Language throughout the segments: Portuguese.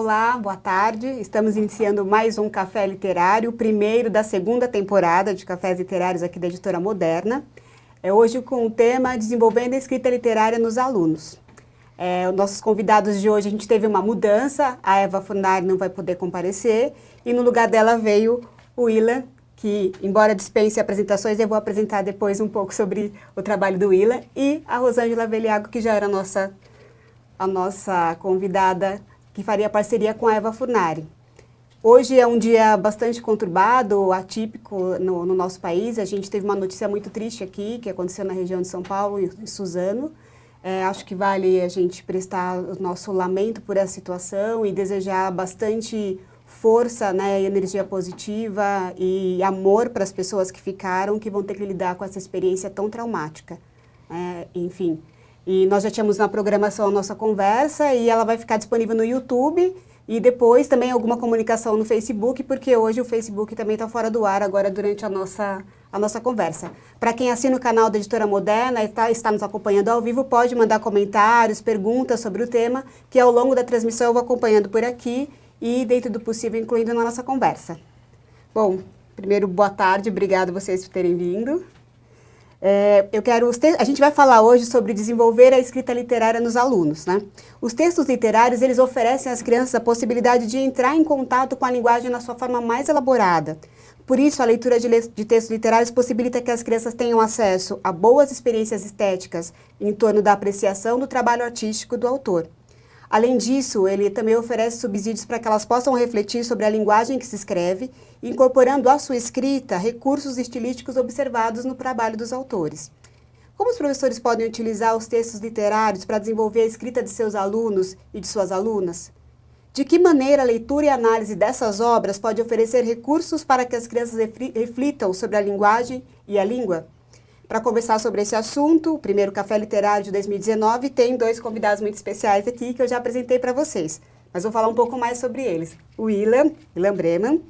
Olá, boa tarde. Estamos iniciando mais um Café Literário, o primeiro da segunda temporada de Cafés Literários aqui da Editora Moderna. Hoje com o tema Desenvolvendo a Escrita Literária nos Alunos. Os nossos convidados de hoje, a gente teve uma mudança, a Eva Furnari não vai poder comparecer, e no lugar dela veio o Willan, que, embora dispense apresentações, eu vou apresentar depois um pouco sobre o trabalho do Willan, e a Rosângela Veliago, que já era a nossa convidada, que faria parceria com a Eva Furnari. Hoje é um dia bastante conturbado, atípico no nosso país. A gente teve uma notícia muito triste aqui, que aconteceu na região de São Paulo, em Suzano. Acho que vale a gente prestar o nosso lamento por essa situação e desejar bastante força, né, energia positiva e amor para as pessoas que ficaram, que vão ter que lidar com essa experiência tão traumática. Enfim. E nós já tínhamos na programação a nossa conversa e ela vai ficar disponível no YouTube e depois também alguma comunicação no Facebook, porque hoje o Facebook também está fora do ar agora durante a nossa conversa. Para quem assina o canal da Editora Moderna e está nos acompanhando ao vivo, pode mandar comentários, perguntas sobre o tema, que ao longo da transmissão eu vou acompanhando por aqui e, dentro do possível, incluindo na nossa conversa. Bom, primeiro, boa tarde, obrigado vocês por terem vindo. A gente vai falar hoje sobre desenvolver a escrita literária nos alunos, né? Os textos literários, eles oferecem às crianças a possibilidade de entrar em contato com a linguagem na sua forma mais elaborada. Por isso, a leitura de textos literários possibilita que as crianças tenham acesso a boas experiências estéticas em torno da apreciação do trabalho artístico do autor. Além disso, ele também oferece subsídios para que elas possam refletir sobre a linguagem que se escreve, incorporando à sua escrita recursos estilísticos observados no trabalho dos autores. Como os professores podem utilizar os textos literários para desenvolver a escrita de seus alunos e de suas alunas? De que maneira a leitura e a análise dessas obras pode oferecer recursos para que as crianças reflitam sobre a linguagem e a língua? Para conversar sobre esse assunto, o primeiro Café Literário de 2019 tem dois convidados muito especiais aqui que eu já apresentei para vocês, mas vou falar um pouco mais sobre eles. O Willan Bremann,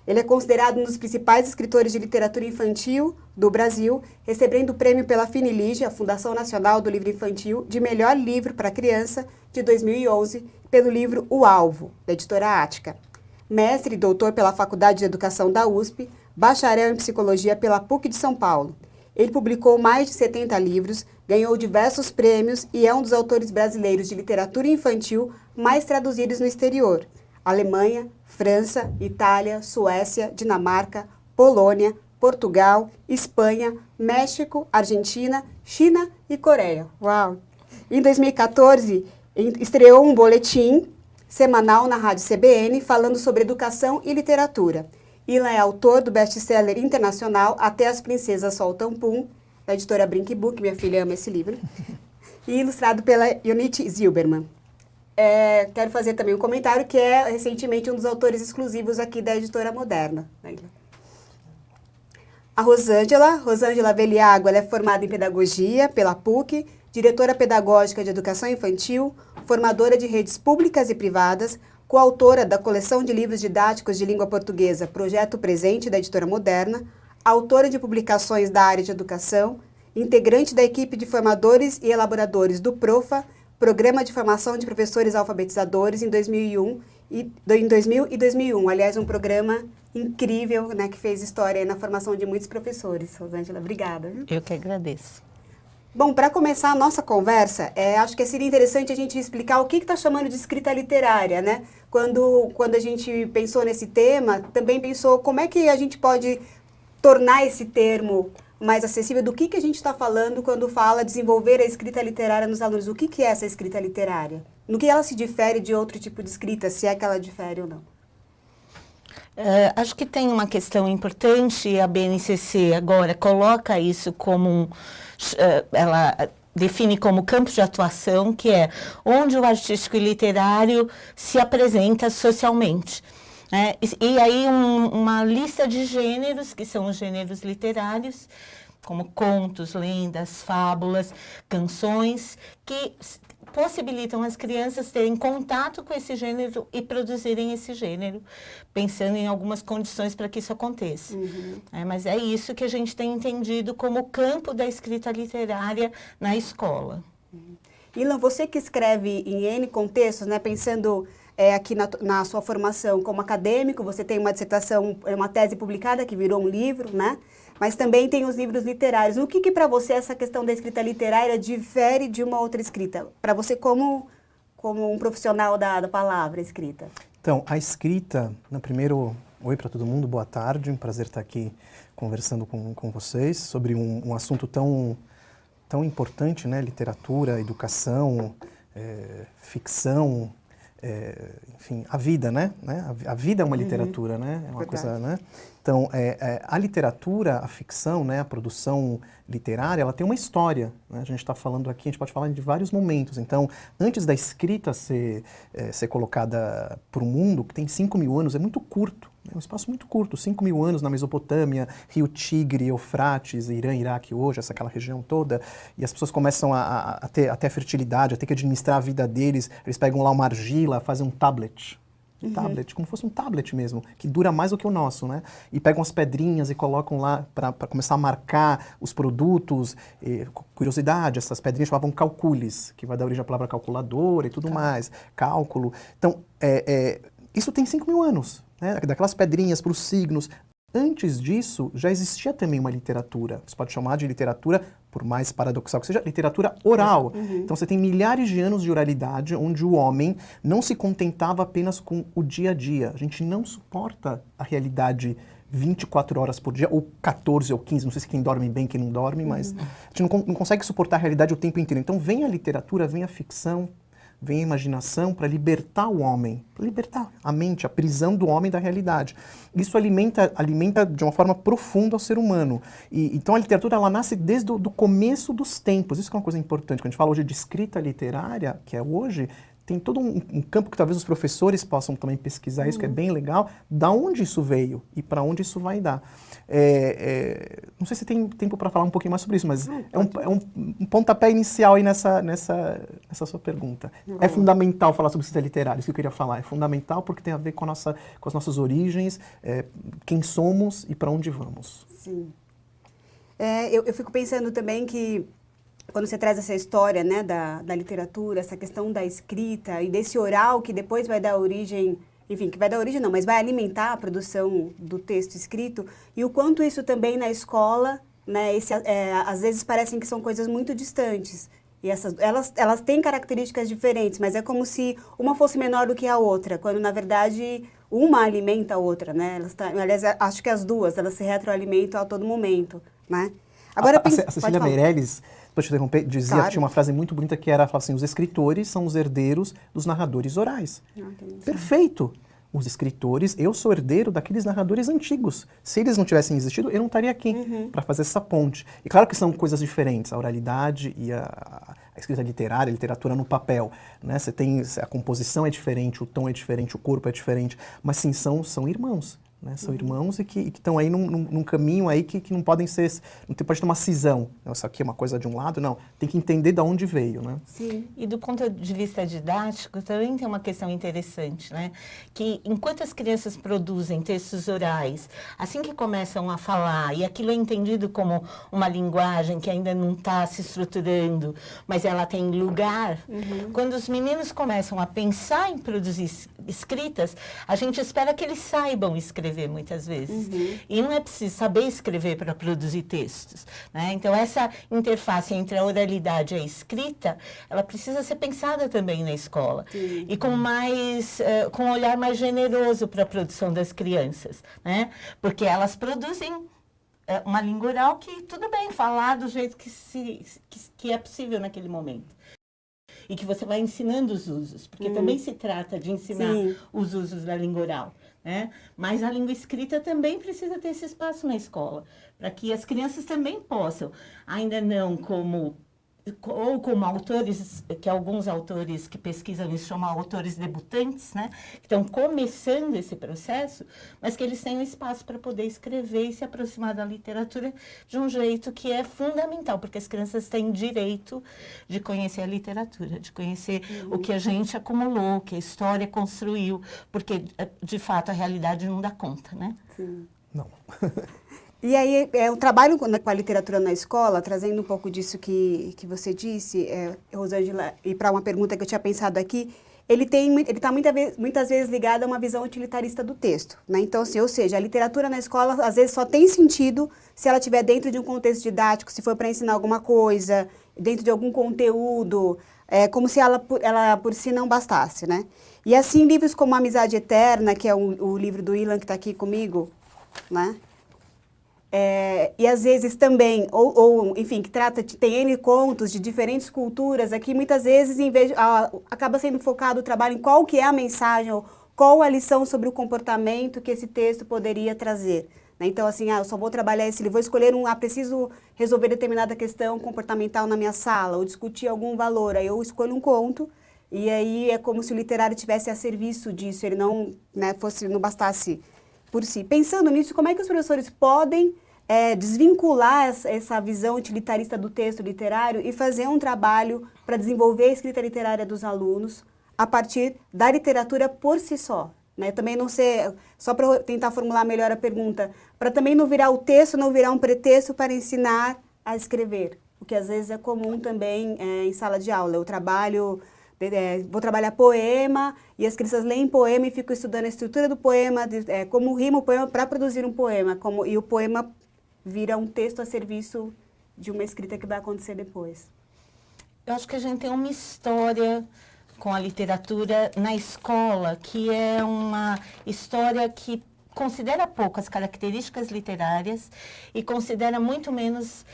ele é considerado um dos principais escritores de literatura infantil do Brasil, recebendo o prêmio pela Finilige, a Fundação Nacional do Livro Infantil, de melhor livro para criança de 2011, pelo livro O Alvo, da editora Ática. Mestre e doutor pela Faculdade de Educação da USP, bacharel em Psicologia pela PUC de São Paulo. Ele publicou mais de 70 livros, ganhou diversos prêmios e é um dos autores brasileiros de literatura infantil mais traduzidos no exterior. Alemanha, França, Itália, Suécia, Dinamarca, Polônia, Portugal, Espanha, México, Argentina, China e Coreia. Uau! Em 2014, estreou um boletim semanal na Rádio CBN falando sobre educação e literatura. Willan é autor do best-seller internacional Até as Princesas Soltam Pum, da editora Brink Book, minha filha ama esse livro, e ilustrado pela Yonit Zilberman. Quero fazer também um comentário que é recentemente um dos autores exclusivos aqui da Editora Moderna. A Rosângela Veliago, ela é formada em Pedagogia pela PUC, diretora pedagógica de Educação Infantil, formadora de redes públicas e privadas, coautora da coleção de livros didáticos de língua portuguesa Projeto Presente, da Editora Moderna, autora de publicações da área de educação, integrante da equipe de formadores e elaboradores do PROFA, Programa de Formação de Professores Alfabetizadores, em 2000 e 2001. Aliás, um programa incrível, né, que fez história na formação de muitos professores. Rosângela, obrigada. Eu que agradeço. Bom, para começar a nossa conversa, acho que seria interessante a gente explicar o que está chamando de escrita literária, né? Quando a gente pensou nesse tema, também pensou como é que a gente pode tornar esse termo mais acessível, do que a gente está falando quando fala desenvolver a escrita literária nos alunos. O que é essa escrita literária? No que ela se difere de outro tipo de escrita, se é que ela difere ou não? Acho que tem uma questão importante, a BNCC agora coloca isso como ela define como campo de atuação, que é onde o artístico e literário se apresenta socialmente. E aí uma lista de gêneros, que são os gêneros literários, como contos, lendas, fábulas, canções, que possibilitam as crianças terem contato com esse gênero e produzirem esse gênero, pensando em algumas condições para que isso aconteça. Mas é isso que a gente tem entendido como o campo da escrita literária na escola. Willan, você que escreve em N contextos, né, pensando aqui na sua formação como acadêmico, você tem uma dissertação, uma tese publicada que virou um livro, né? Mas também tem os livros literários. O que para você essa questão da escrita literária difere de uma outra escrita? Para você como um profissional da palavra escrita? Então, a escrita, primeiro, oi para todo mundo, boa tarde, um prazer estar aqui conversando com vocês sobre um assunto tão importante, né? Literatura, educação, ficção, enfim, a vida, né? A vida é uma literatura, né? É uma coisa, né? Então, a literatura, a ficção, né? A produção literária, ela tem uma história, né? A gente está falando aqui, a gente pode falar de vários momentos. Então, antes da escrita ser colocada para o mundo, que tem 5.000 anos, é muito curto. É um espaço muito curto, 5.000 anos na Mesopotâmia, Rio Tigre, Eufrates, Irã, Iraque hoje, aquela região toda, e as pessoas começam a ter a fertilidade, a ter que administrar a vida deles, eles pegam lá uma argila, fazem um tablet, como fosse um tablet mesmo, que dura mais do que o nosso, né? E pegam as pedrinhas e colocam lá para começar a marcar os produtos. Curiosidade, essas pedrinhas chamavam calcules, que vai dar origem à palavra calculadora e tudo mais, cálculo. Então, isso tem 5.000 anos. Né, daquelas pedrinhas para os signos. Antes disso, já existia também uma literatura. Você pode chamar de literatura, por mais paradoxal que seja, literatura oral. Então você tem milhares de anos de oralidade, onde o homem não se contentava apenas com o dia a dia. A gente não suporta a realidade 24 horas por dia, ou 14 ou 15, não sei se quem dorme bem, quem não dorme, mas a gente não consegue suportar a realidade o tempo inteiro. Então vem a literatura, vem a ficção, vem a imaginação para libertar o homem, para libertar a mente, a prisão do homem da realidade. Isso alimenta de uma forma profunda o ser humano. Então a literatura ela nasce desde o começo dos tempos. Isso que é uma coisa importante. Quando a gente fala hoje de escrita literária, que é hoje, tem todo um campo que talvez os professores possam também pesquisar isso, que é bem legal, da onde isso veio e para onde isso vai dar. Não sei se tem tempo para falar um pouquinho mais sobre isso, mas é um pontapé inicial aí nessa sua pergunta. É fundamental falar sobre escrita literária, isso que eu queria falar. É fundamental porque tem a ver com as nossas origens, quem somos e para onde vamos. Sim. Eu fico pensando também que quando você traz essa história, né, da literatura, essa questão da escrita e desse oral que depois vai dar origem, enfim, que vai dar origem não, mas vai alimentar a produção do texto escrito, e o quanto isso também na escola, né, às vezes parecem que são coisas muito distantes. E elas têm características diferentes, mas é como se uma fosse menor do que a outra, quando na verdade uma alimenta a outra, né? Aliás, acho que as duas, elas se retroalimentam a todo momento, né? Agora, a Cecília Meirelles, para te interromper, dizia que tinha uma frase muito bonita que era assim, os escritores são os herdeiros dos narradores orais. Perfeito! Os escritores, eu sou herdeiro daqueles narradores antigos. Se eles não tivessem existido, eu não estaria aqui para fazer essa ponte. E claro que são coisas diferentes, a oralidade e a escrita literária, a literatura no papel. Né? A composição é diferente, o tom é diferente, o corpo é diferente, mas sim, são irmãos. Né? São irmãos e que estão aí num caminho aí que não podem ser, não pode ter uma cisão. Isso aqui é uma coisa de um lado, não. Tem que entender de onde veio, né? Sim. E do ponto de vista didático, também tem uma questão interessante, né? Que enquanto as crianças produzem textos orais, assim que começam a falar, e aquilo é entendido como uma linguagem que ainda não está se estruturando, mas ela tem lugar, quando os meninos começam a pensar em produzir escritas, a gente espera que eles saibam escrever muitas vezes. E não é preciso saber escrever para produzir textos. Né? Então, essa interface entre a oralidade e a escrita, ela precisa ser pensada também na escola. E com um olhar mais generoso para a produção das crianças. Né? Porque elas produzem uma língua oral que, tudo bem, falar do jeito que é possível naquele momento. E que você vai ensinando os usos, porque também se trata de ensinar os usos da língua oral. Né? Mas a língua escrita também precisa ter esse espaço na escola, para que as crianças também possam, ainda não como autores, que alguns autores que pesquisam isso chamam autores debutantes, né? Que estão começando esse processo, mas que eles tenham espaço para poder escrever e se aproximar da literatura de um jeito que é fundamental, porque as crianças têm direito de conhecer a literatura, de conhecer o que a gente acumulou, o que a história construiu, porque, de fato, a realidade não dá conta, né? Sim. Não. E aí, o trabalho com a literatura na escola, trazendo um pouco disso que você disse, Rosângela, e para uma pergunta que eu tinha pensado aqui, ele está muitas vezes ligado a uma visão utilitarista do texto, né? Então, assim, ou seja, a literatura na escola às vezes só tem sentido se ela estiver dentro de um contexto didático, se for para ensinar alguma coisa, dentro de algum conteúdo, como se ela por si não bastasse, né? E assim, livros como Amizade Eterna, que é o livro do Ilan que está aqui comigo, né? E às vezes também, enfim, que tem N contos de diferentes culturas, aqui muitas vezes acaba sendo focado o trabalho em qual que é a mensagem, ou qual a lição sobre o comportamento que esse texto poderia trazer. Né? Então, assim, eu só vou trabalhar esse livro, vou escolher preciso resolver determinada questão comportamental na minha sala, ou discutir algum valor, aí eu escolho um conto, e aí é como se o literário tivesse a serviço disso, ele não, né, não bastasse por si. Pensando nisso, como é que os professores podem desvincular essa visão utilitarista do texto literário e fazer um trabalho para desenvolver a escrita literária dos alunos a partir da literatura por si só? Né? Também não ser, só para tentar formular melhor a pergunta, para também não virar o texto, não virar um pretexto para ensinar a escrever, o que às vezes é comum também em sala de aula. Eu vou trabalhar poema e as crianças leem poema e ficam estudando a estrutura do poema, como rima o poema para produzir um poema, e o poema vira um texto a serviço de uma escrita que vai acontecer depois. Eu acho que a gente tem uma história com a literatura na escola, que é uma história que considera pouco as características literárias e considera muito menos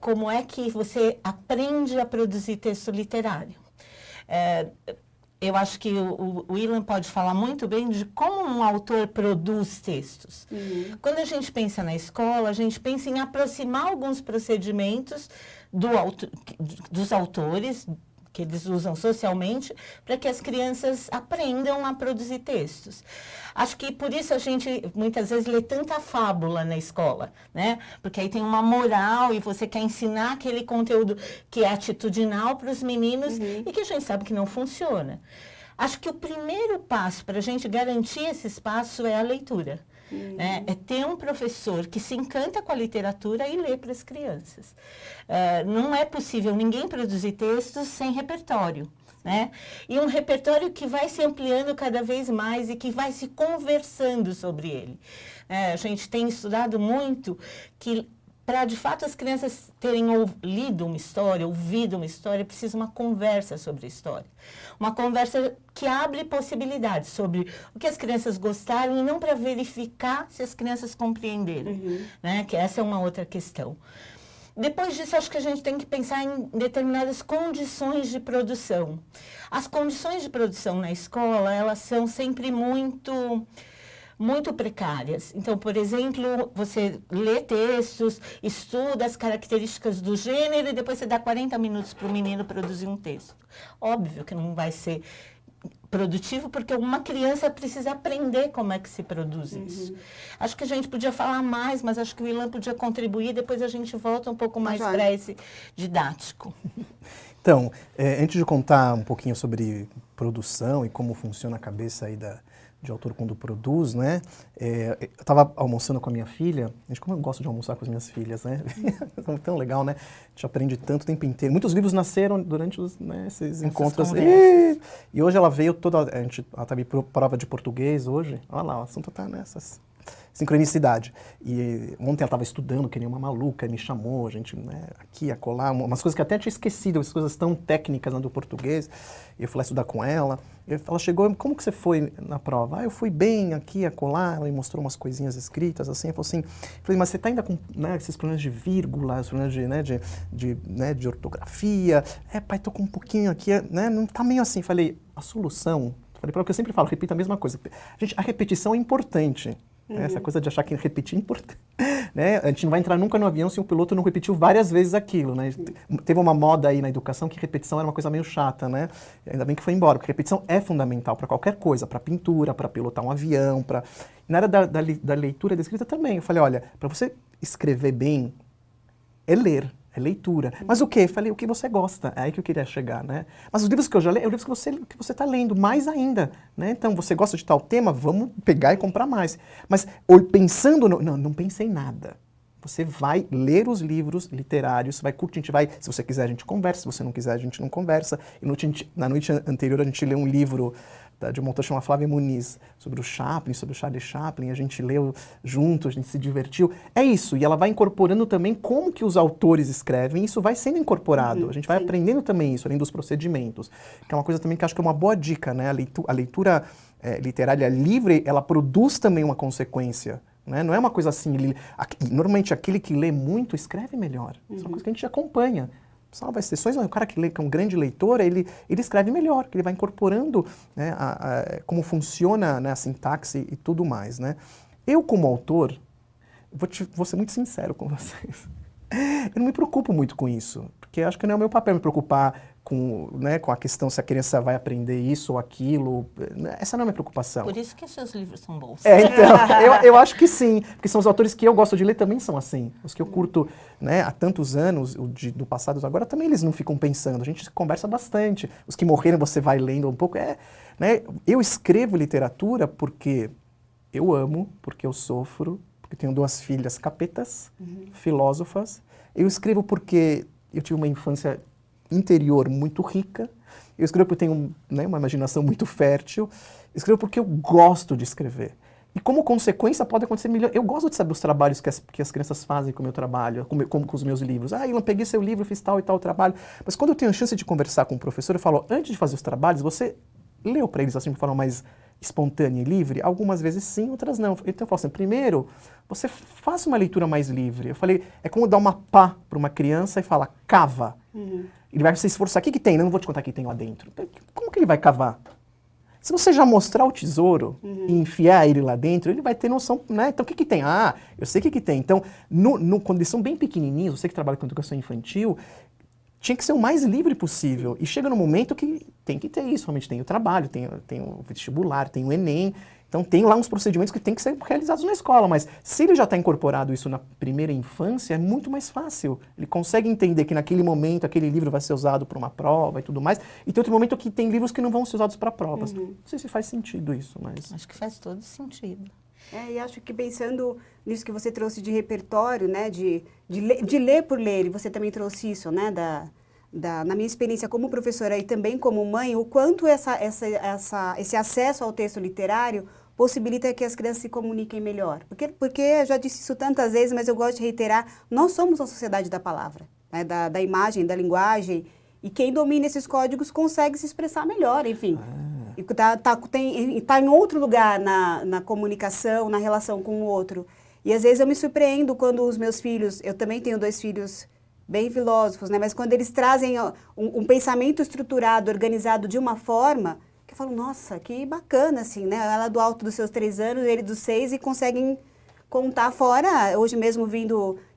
como é que você aprende a produzir texto literário. Eu acho que o Ilan pode falar muito bem de como um autor produz textos. Uhum. Quando a gente pensa na escola, a gente pensa em aproximar alguns procedimentos dos autores, que eles usam socialmente, para que as crianças aprendam a produzir textos. Acho que por isso a gente, muitas vezes, lê tanta fábula na escola, né? Porque aí tem uma moral e você quer ensinar aquele conteúdo que é atitudinal para os meninos e que a gente sabe que não funciona. Acho que o primeiro passo para a gente garantir esse espaço é a leitura. Né? É ter um professor que se encanta com a literatura e lê para as crianças. Não é possível ninguém produzir textos sem repertório. Né? E um repertório que vai se ampliando cada vez mais e que vai se conversando sobre ele. A gente tem estudado muito que, para de fato as crianças terem lido uma história, ouvido uma história, precisa uma conversa sobre a história. Uma conversa que abre possibilidades sobre o que as crianças gostaram e não para verificar se as crianças compreenderam. Né? Que essa é uma outra questão. Depois disso, acho que a gente tem que pensar em determinadas condições de produção. As condições de produção na escola, elas são sempre muito precárias. Então, por exemplo, você lê textos, estuda as características do gênero e depois você dá 40 minutos para o menino produzir um texto. Óbvio que não vai ser produtivo, porque uma criança precisa aprender como é que se produz isso. Acho que a gente podia falar mais, mas acho que o Ilan podia contribuir, depois a gente volta um pouco mais para esse didático. Então, antes de contar um pouquinho sobre produção e como funciona a cabeça aí de autor quando produz, né? Eu estava almoçando com a minha filha, como eu gosto de almoçar com as minhas filhas, né? É tão legal, né? A gente aprende tanto o tempo inteiro. Muitos livros nasceram durante esses encontros. E hoje ela veio ela está me prova de português hoje. Olha lá, o assunto está nessas sincronicidade. E ontem ela estava estudando, que nem uma maluca, me chamou, a gente, né, aqui, acolá, umas coisas que até tinha esquecido, as coisas tão técnicas, né, do português. E eu fui lá estudar com ela. Ela chegou, como que você foi na prova? Eu fui bem aqui, acolá. Ela me mostrou umas coisinhas escritas, assim. Eu falei, mas você está ainda com, né, esses problemas de vírgula, esses problemas de ortografia? Pai, tô com um pouquinho aqui, né, não tá meio assim. Falei, a solução, falei para o que eu sempre falo, repita a mesma coisa. Gente, a repetição é importante. Essa coisa de achar que repetir é importante. Né? A gente não vai entrar nunca no avião se o piloto não repetiu várias vezes aquilo. Né? Teve uma moda aí na educação que repetição era uma coisa meio chata, né? Ainda bem que foi embora, porque repetição é fundamental para qualquer coisa, para pintura, para pilotar um avião, na área da leitura e da escrita também. Eu falei, olha, para você escrever bem, é ler. É leitura. Mas o quê? Falei, o que você gosta. É aí que eu queria chegar, né? Mas os livros que eu já leio, é os livros que você está lendo, mais ainda, né? Então, você gosta de tal tema, vamos pegar e comprar mais. Mas, pensando não pensei em nada. Você vai ler os livros literários, vai curtir, a gente vai, se você quiser a gente conversa, se você não quiser a gente não conversa. E na noite anterior a gente leu um livro de uma autora chamada Flávia Muniz, sobre o Chaplin, sobre o Charlie Chaplin, a gente leu junto, a gente se divertiu. É isso, e ela vai incorporando também como que os autores escrevem, e isso vai sendo incorporado. A gente vai aprendendo também isso, além dos procedimentos, que é uma coisa também que acho que é uma boa dica, né? A leitura literária livre, ela produz também uma consequência. Né? Não é uma coisa assim, normalmente aquele que lê muito escreve melhor. Isso é uma coisa que a gente acompanha. Salva exceções, mas o cara que lê, que é um grande leitor, ele escreve melhor, que ele vai incorporando, né, como funciona, né, a sintaxe e tudo mais. Né? Eu, como autor, vou ser muito sincero com vocês, eu não me preocupo muito com isso, porque acho que não é o meu papel me preocupar com a questão se a criança vai aprender isso ou aquilo. Essa não é a minha preocupação. Por isso que seus livros são bons. Então, eu acho que sim, porque são os autores que eu gosto de ler também são assim. Os que eu curto, né, há tantos anos, do passado agora, também eles não ficam pensando. A gente conversa bastante. Os que morreram você vai lendo um pouco. Né, eu escrevo literatura porque eu amo, porque eu sofro, porque tenho 2 filhas capetas, filósofas. Eu escrevo porque eu tive uma infância interior muito rica. Eu escrevo porque tenho, né, uma imaginação muito fértil. Eu escrevo porque eu gosto de escrever. E como consequência pode acontecer milhões. Eu gosto de saber os trabalhos que as crianças fazem com o meu trabalho, como com os meus livros. Ilan, peguei seu livro, fiz tal e tal trabalho. Mas quando eu tenho a chance de conversar com o professor, eu falo, antes de fazer os trabalhos, você leu para eles assim de forma mais espontânea e livre? Algumas vezes sim, outras não. Então eu falo assim, primeiro, você faça uma leitura mais livre. Eu falei, é como dar uma pá para uma criança e falar, cava. Ele vai se esforçar. O que tem? Não vou te contar o que tem lá dentro. Como que ele vai cavar? Se você já mostrar o tesouro e enfiar ele lá dentro, ele vai ter noção, né? Então, o que tem? Eu sei o que tem. Então, quando eles são bem pequenininhos, você que trabalha com educação infantil, tinha que ser o mais livre possível. E chega no momento que tem que ter isso. Realmente tem o trabalho, tem o vestibular, tem o Enem. Então, tem lá uns procedimentos que tem que ser realizados na escola, mas se ele já está incorporado isso na primeira infância, é muito mais fácil. Ele consegue entender que naquele momento aquele livro vai ser usado para uma prova e tudo mais, e tem outro momento que tem livros que não vão ser usados para provas. Não sei se faz sentido isso, mas... Acho que faz todo sentido. E acho que pensando nisso que você trouxe de repertório, né, de ler por ler, e você também trouxe isso, né, na minha experiência como professora e também como mãe, o quanto esse acesso ao texto literário possibilita que as crianças se comuniquem melhor. Porque eu já disse isso tantas vezes, mas eu gosto de reiterar, nós somos uma sociedade da palavra, né, da imagem, da linguagem, e quem domina esses códigos consegue se expressar melhor, enfim. Tá em outro lugar na comunicação, na relação com o outro. E às vezes eu me surpreendo quando os meus filhos, eu também tenho 2 filhos bem filósofos, né, mas quando eles trazem um pensamento estruturado, organizado de uma forma, que eu falo, nossa, que bacana, assim, né? Ela do alto dos seus 3 anos, ele dos 6, e conseguem contar fora. Hoje mesmo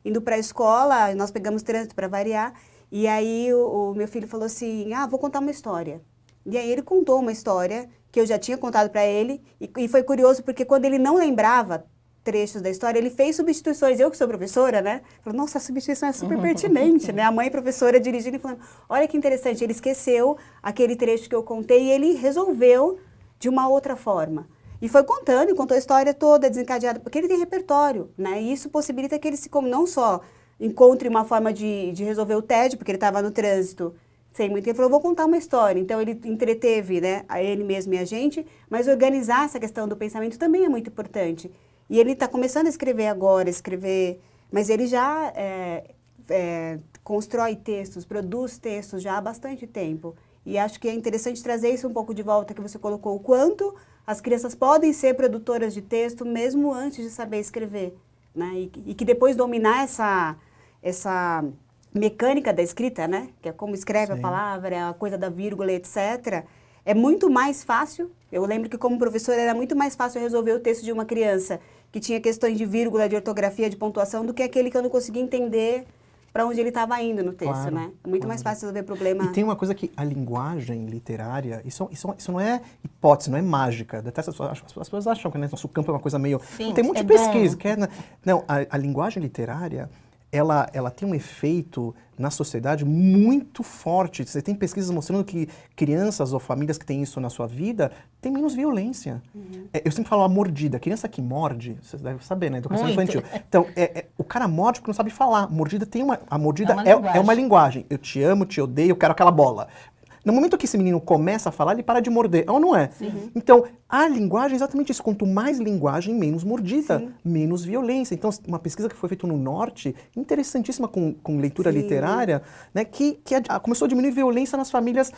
indo para a escola, nós pegamos trânsito para variar, e aí o meu filho falou assim, vou contar uma história. E aí ele contou uma história que eu já tinha contado para ele, e foi curioso porque quando ele não lembrava trechos da história, ele fez substituições. Eu que sou professora, né? Falei, nossa, a substituição é super pertinente, né? A mãe professora dirigindo e falando, olha que interessante, ele esqueceu aquele trecho que eu contei e ele resolveu de uma outra forma. E foi contando, e contou a história toda desencadeada, porque ele tem repertório, né? E isso possibilita que ele não só encontre uma forma de resolver o tédio, porque ele estava no trânsito, sem muito, ele falou, vou contar uma história. Então ele entreteve, né, a ele mesmo e a gente, mas organizar essa questão do pensamento também é muito importante. E ele está começando a escrever agora, mas ele já constrói textos, produz textos já há bastante tempo. E acho que é interessante trazer isso um pouco de volta, que você colocou, o quanto as crianças podem ser produtoras de texto mesmo antes de saber escrever, né? E que depois dominar essa mecânica da escrita, né? Que é como escreve a palavra, a coisa da vírgula, etc., é muito mais fácil. Eu lembro que como professora era muito mais fácil resolver o texto de uma criança que tinha questões de vírgula, de ortografia, de pontuação, do que aquele que eu não conseguia entender para onde ele estava indo no texto, né? É muito mais fácil resolver problema. E tem uma coisa que a linguagem literária, isso não é hipótese, não é mágica. As pessoas acham que, né, nosso campo é uma coisa meio... Sim, tem muito de pesquisa. Não, a linguagem literária, ela tem um efeito na sociedade muito forte. Você tem pesquisas mostrando que crianças ou famílias que têm isso na sua vida têm menos violência. Eu sempre falo a mordida. Criança que morde, você deve saber, né? Educação Muito. infantil. Então, o cara morde porque não sabe falar. Mordida a mordida É uma uma linguagem. Eu te amo, te odeio, eu quero aquela bola. No momento que esse menino começa a falar, ele para de morder. Ou não é? Sim. Então, a linguagem é exatamente isso. Quanto mais linguagem, menos mordida, Sim. menos violência. Então, uma pesquisa que foi feita no Norte, interessantíssima com leitura Sim. literária, né, que começou a diminuir violência nas famílias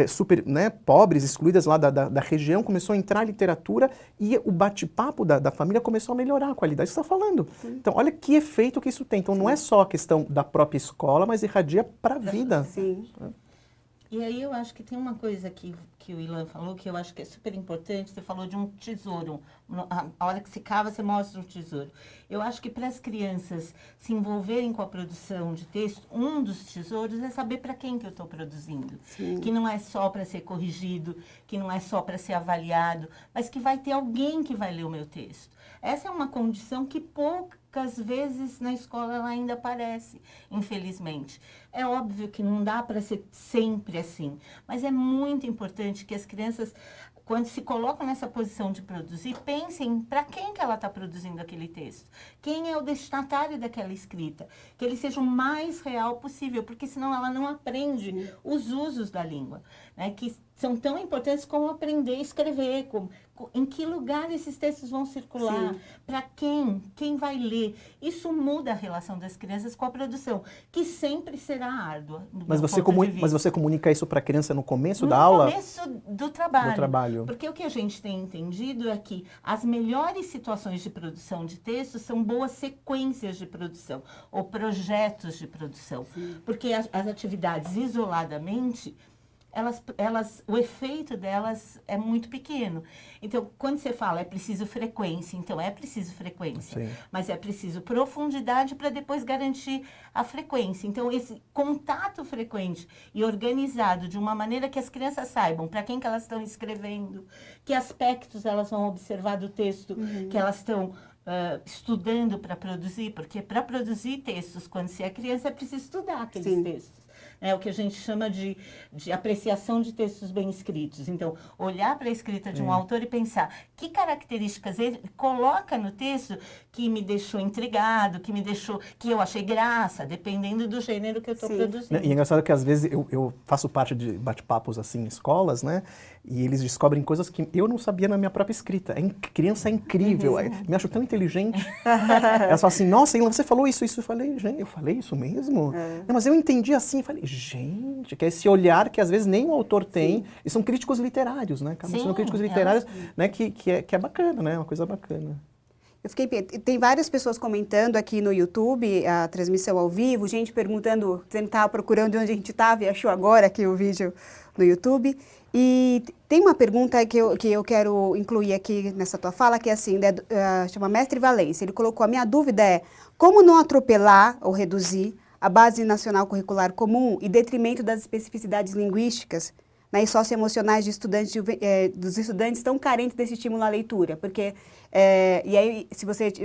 super, né, pobres, excluídas lá da região, começou a entrar a literatura e o bate-papo da família começou a melhorar a qualidade. Você está falando. Então, olha que efeito que isso tem. Então, não é só a questão da própria escola, mas irradia para a vida. Sim. E aí eu acho que tem uma coisa que o Ilan falou que eu acho que é super importante. Você falou de um tesouro. A hora que se cava, você mostra um tesouro. Eu acho que para as crianças se envolverem com a produção de texto, um dos tesouros é saber para quem que eu estou produzindo. Sim. Que não é só para ser corrigido, que não é só para ser avaliado, mas que vai ter alguém que vai ler o meu texto. Essa é uma condição que poucas vezes na escola ela ainda aparece, infelizmente. É óbvio que não dá para ser sempre assim, mas é muito importante que as crianças, quando se colocam nessa posição de produzir, pensem para quem que ela está produzindo aquele texto. Quem é o destinatário daquela escrita. Que ele seja o mais real possível, porque senão ela não aprende os usos da língua, né, que são tão importantes como aprender a escrever, em que lugar esses textos vão circular, para quem vai ler. Isso muda a relação das crianças com a produção, que sempre será árdua. Mas você comunica isso para a criança no começo da aula? No começo do trabalho. Do Porque o que a gente tem entendido é que as melhores situações de produção de texto são boas sequências de produção, ou projetos de produção. Porque as atividades isoladamente, o efeito delas é muito pequeno. Então, quando você fala é preciso frequência, então é preciso frequência. Sim. Mas é preciso profundidade para depois garantir a frequência. Então, esse contato frequente e organizado de uma maneira que as crianças saibam para quem que elas estão escrevendo, que aspectos elas vão observar do texto que elas estão estudando para produzir, porque para produzir textos, quando se é criança, é preciso estudar aqueles textos. É o que a gente chama de apreciação de textos bem escritos. Então, olhar para a escrita de um autor e pensar que características ele coloca no texto que me deixou intrigado, que eu achei graça, dependendo do gênero que eu estou produzindo. E é engraçado que às vezes eu faço parte de bate-papos assim em escolas, né? E eles descobrem coisas que eu não sabia na minha própria escrita. Criança é incrível, me acho tão inteligente. Elas falam assim, nossa, Ilan, você falou isso. Eu falei, gente, eu falei isso mesmo? Não, mas eu entendi assim, eu falei, gente, que é esse olhar que às vezes nem o autor tem, e são críticos literários, né? Acabam sendo críticos literários, né? Que é bacana, né? Uma coisa bacana. Tem várias pessoas comentando aqui no YouTube, a transmissão ao vivo, gente perguntando, dizendo que estava procurando onde a gente estava e achou agora aqui o vídeo no YouTube. E tem uma pergunta que eu quero incluir aqui nessa tua fala, que é assim, chama Mestre Valência. Ele colocou, a minha dúvida é, como não atropelar ou reduzir a Base Nacional Curricular Comum em detrimento das especificidades linguísticas, né, e socioemocionais dos estudantes tão carentes desse estímulo à leitura? Porque, e aí,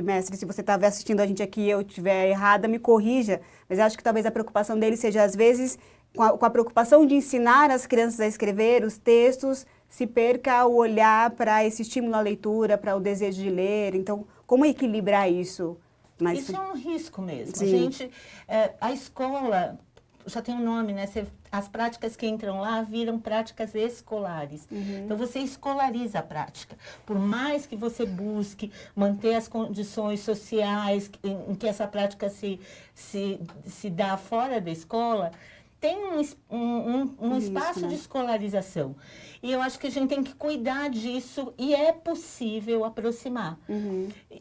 mestre, se você estava assistindo a gente aqui e eu estiver errada, me corrija, mas eu acho que talvez a preocupação dele seja, às vezes, com a preocupação de ensinar as crianças a escrever os textos, se perca o olhar para esse estímulo à leitura, para o desejo de ler. Então, como equilibrar isso? Isso é um risco mesmo. Sim. A escola já tem um nome, né? As práticas que entram lá viram práticas escolares. Então, você escolariza a prática. Por mais que você busque manter as condições sociais em que essa prática se dá fora da escola, tem um espaço de escolarização. E eu acho que a gente tem que cuidar disso e é possível aproximar.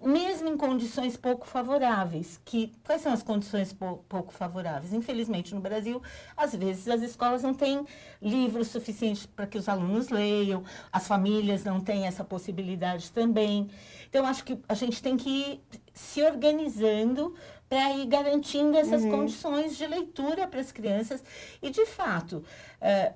Mesmo em condições pouco favoráveis. Quais são as condições pouco favoráveis? Infelizmente, no Brasil, às vezes as escolas não têm livros suficientes para que os alunos leiam, as famílias não têm essa possibilidade também. Então, acho que a gente tem que se organizando para ir garantindo essas condições de leitura para as crianças. E, de fato,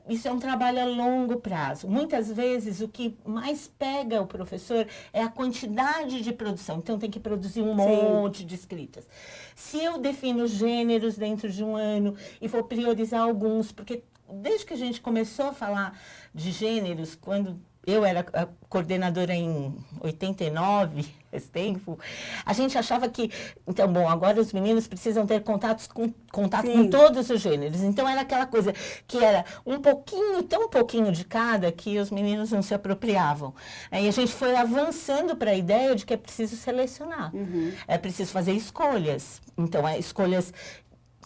isso é um trabalho a longo prazo. Muitas vezes, o que mais pega o professor é a quantidade de produção. Então, tem que produzir um monte de escritas. Se eu defino gêneros dentro de um ano e vou priorizar alguns, porque desde que a gente começou a falar de gêneros, quando eu era a coordenadora em 89, esse tempo, a gente achava que, então, bom, agora os meninos precisam ter contato com todos os gêneros. Então, era aquela coisa que era tão pouquinho de cada, que os meninos não se apropriavam. E a gente foi avançando para a ideia de que é preciso selecionar, é preciso fazer escolhas. Então, escolhas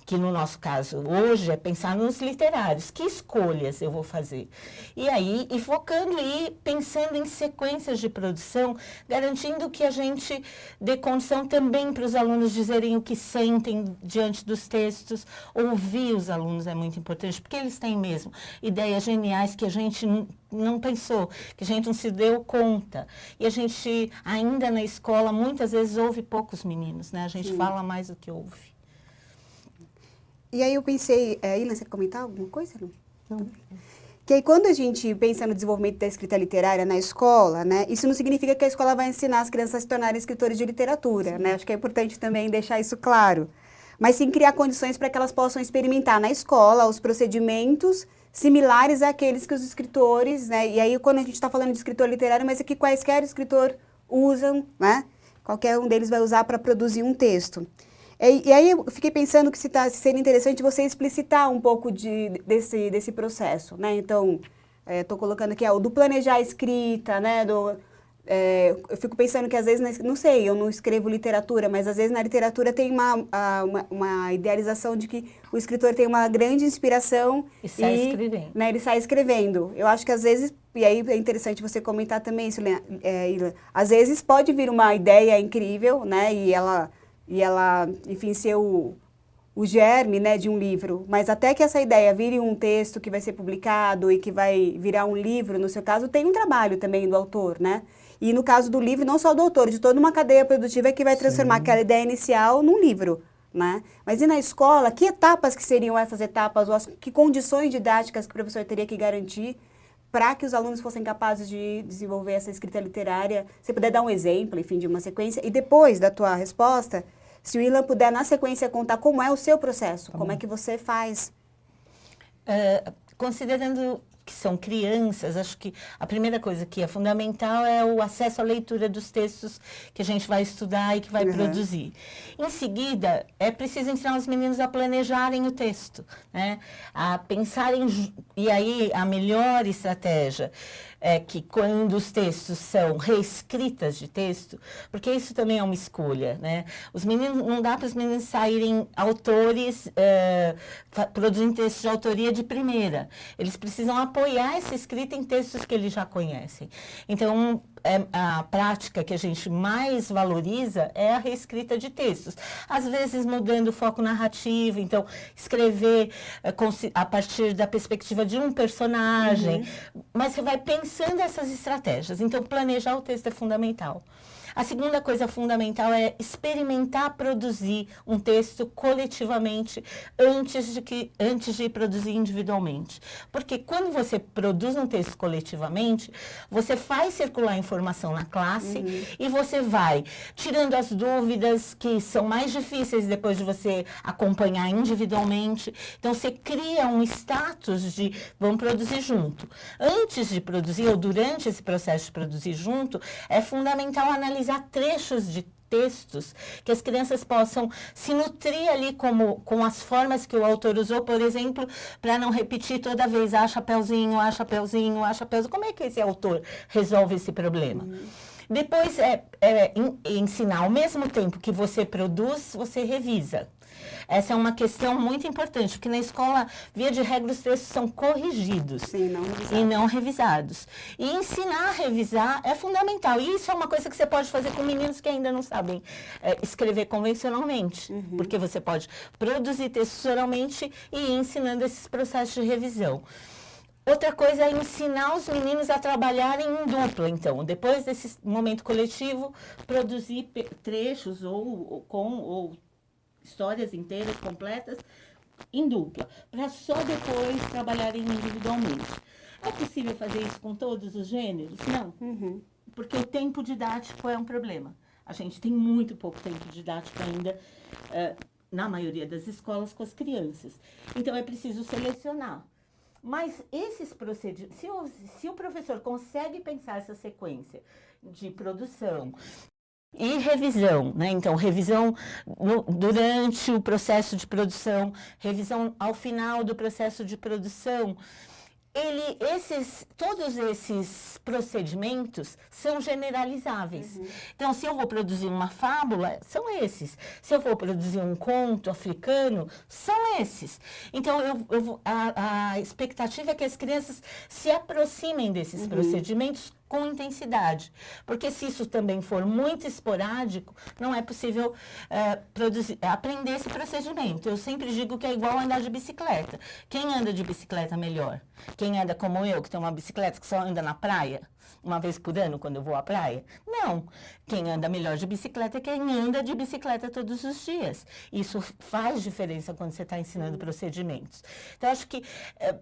que no nosso caso hoje é pensar nos literários, que escolhas eu vou fazer? E aí, e focando e pensando em sequências de produção, garantindo que a gente dê condição também para os alunos dizerem o que sentem diante dos textos. Ouvir os alunos é muito importante, porque eles têm mesmo ideias geniais que a gente não pensou, que a gente não se deu conta. E a gente, ainda na escola, muitas vezes ouve poucos meninos, né? A gente fala mais do que ouve. E aí eu pensei, Ilan, você quer comentar alguma coisa? Não. Que aí quando a gente pensa no desenvolvimento da escrita literária na escola, né, isso não significa que a escola vai ensinar as crianças a se tornarem escritores de literatura, né? Acho que é importante também deixar isso claro. Mas sim criar condições para que elas possam experimentar na escola os procedimentos similares àqueles que os escritores, né? E aí quando a gente está falando de escritor literário, mas é que quaisquer escritor usam, né? Qualquer um deles vai usar para produzir um texto. E aí eu fiquei pensando que se seria interessante você explicitar um pouco desse processo, né? Então, estou colocando aqui o do planejar a escrita, né? Eu fico pensando que às vezes, não sei, eu não escrevo literatura, mas às vezes na literatura tem uma idealização de que o escritor tem uma grande inspiração e sai escrevendo. Né, ele sai escrevendo. Eu acho que às vezes, e aí é interessante você comentar também isso, Ilan, às vezes pode vir uma ideia incrível, né? E ela, enfim, ser o germe, né, de um livro. Mas até que essa ideia vire um texto que vai ser publicado e que vai virar um livro, no seu caso, tem um trabalho também do autor, né? E no caso do livro, não só do autor, de toda uma cadeia produtiva que vai transformar aquela ideia inicial num livro, né? Mas e na escola, que etapas que seriam essas etapas? Ou que condições didáticas que o professor teria que garantir para que os alunos fossem capazes de desenvolver essa escrita literária? Se puder dar um exemplo, enfim, de uma sequência. E depois da tua resposta, se o Ilan puder, na sequência, contar como é o seu processo, como é que você faz. Considerando que são crianças, acho que a primeira coisa que é fundamental é o acesso à leitura dos textos que a gente vai estudar e que vai produzir. Em seguida, é preciso ensinar os meninos a planejarem o texto, né? A pensarem, e aí a melhor estratégia é que quando os textos são reescritas de texto, porque isso também é uma escolha, né? Os meninos, não dá para os meninos saírem autores, produzindo textos de autoria de primeira. Eles precisam apoiar essa escrita em textos que eles já conhecem. Então, a prática que a gente mais valoriza é a reescrita de textos. Às vezes mudando o foco narrativo, então escrever a partir da perspectiva de um personagem, mas você vai pensando essas estratégias. Então planejar o texto é fundamental. A segunda coisa fundamental é experimentar produzir um texto coletivamente antes de produzir individualmente. Porque quando você produz um texto coletivamente, você faz circular a informação na classe e você vai tirando as dúvidas que são mais difíceis depois de você acompanhar individualmente. Então, você cria um status de vamos produzir junto. Antes de produzir ou durante esse processo de produzir junto, é fundamental analisar trechos de textos que as crianças possam se nutrir ali com as formas que o autor usou, por exemplo, para não repetir toda vez, chapeuzinho, chapeuzinho, chapeuzinho. Como é que esse autor resolve esse problema? Depois, ensinar, ao mesmo tempo que você produz, você revisa. Essa é uma questão muito importante, porque na escola, via de regra, os textos são corrigidos. Sim, não revisados. E ensinar a revisar é fundamental. E isso é uma coisa que você pode fazer com meninos que ainda não sabem escrever convencionalmente. Porque você pode produzir textos oralmente e ir ensinando esses processos de revisão. Outra coisa é ensinar os meninos a trabalharem em dupla, então, depois desse momento coletivo, produzir trechos ou histórias inteiras, completas, em dupla, para só depois trabalharem individualmente. É possível fazer isso com todos os gêneros? Não, porque o tempo didático é um problema. A gente tem muito pouco tempo didático ainda, na maioria das escolas, com as crianças. Então, é preciso selecionar. Mas esses procedimentos, se o professor consegue pensar essa sequência de produção e revisão, né? Então, revisão durante o processo de produção, revisão ao final do processo de produção, todos esses procedimentos são generalizáveis. Então, se eu vou produzir uma fábula, são esses. Se eu vou produzir um conto africano, são esses. Então, a expectativa é que as crianças se aproximem desses procedimentos com intensidade, porque se isso também for muito esporádico, não é possível aprender esse procedimento. Eu sempre digo que é igual andar de bicicleta. Quem anda de bicicleta melhor? Quem anda como eu, que tem uma bicicleta que só anda na praia, uma vez por ano, quando eu vou à praia? Não. Quem anda melhor de bicicleta é quem anda de bicicleta todos os dias. Isso faz diferença quando você está ensinando procedimentos. Então, acho que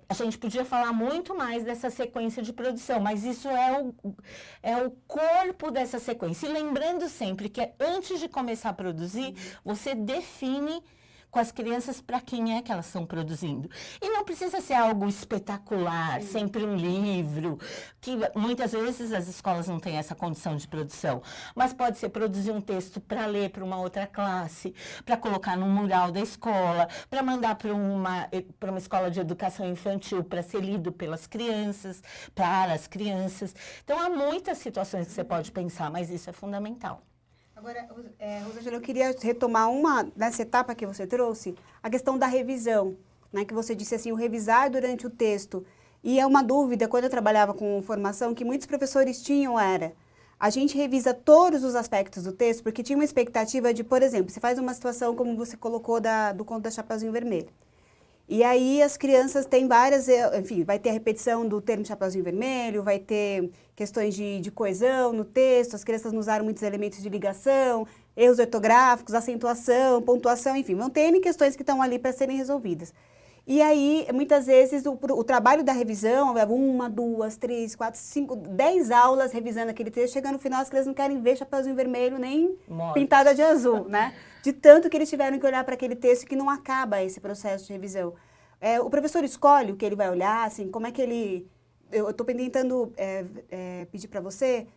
a gente podia falar muito mais dessa sequência de produção, mas isso é o corpo dessa sequência. E lembrando sempre que antes de começar a produzir, você define com as crianças para quem é que elas estão produzindo. E não precisa ser algo espetacular, sempre um livro, que muitas vezes as escolas não têm essa condição de produção, mas pode ser produzir um texto para ler para uma outra classe, para colocar no mural da escola, para mandar para uma escola de educação infantil para ser lido pelas crianças, para as crianças. Então, há muitas situações que você pode pensar, mas isso é fundamental. Agora, Rosângela, eu queria retomar nessa etapa que você trouxe, a questão da revisão, né, que você disse assim, o revisar durante o texto. E é uma dúvida, quando eu trabalhava com formação, que muitos professores tinham a gente revisa todos os aspectos do texto, porque tinha uma expectativa de, por exemplo, você faz uma situação como você colocou do conto da Chapeuzinho Vermelho. E aí as crianças têm várias, enfim, vai ter a repetição do termo Chapeuzinho Vermelho, vai ter questões de coesão no texto, as crianças não usaram muitos elementos de ligação, erros ortográficos, acentuação, pontuação, enfim, vão ter N questões que estão ali para serem resolvidas. E aí, muitas vezes, o trabalho da revisão é 1, 2, 3, 4, 5, 10 aulas revisando aquele texto, chegando no final as crianças não querem ver Chapeuzinho Vermelho nem pintada de azul, né? De tanto que eles tiveram que olhar para aquele texto que não acaba esse processo de revisão. O professor escolhe o que ele vai olhar, assim, como é que ele... Eu estou tentando pedir para você,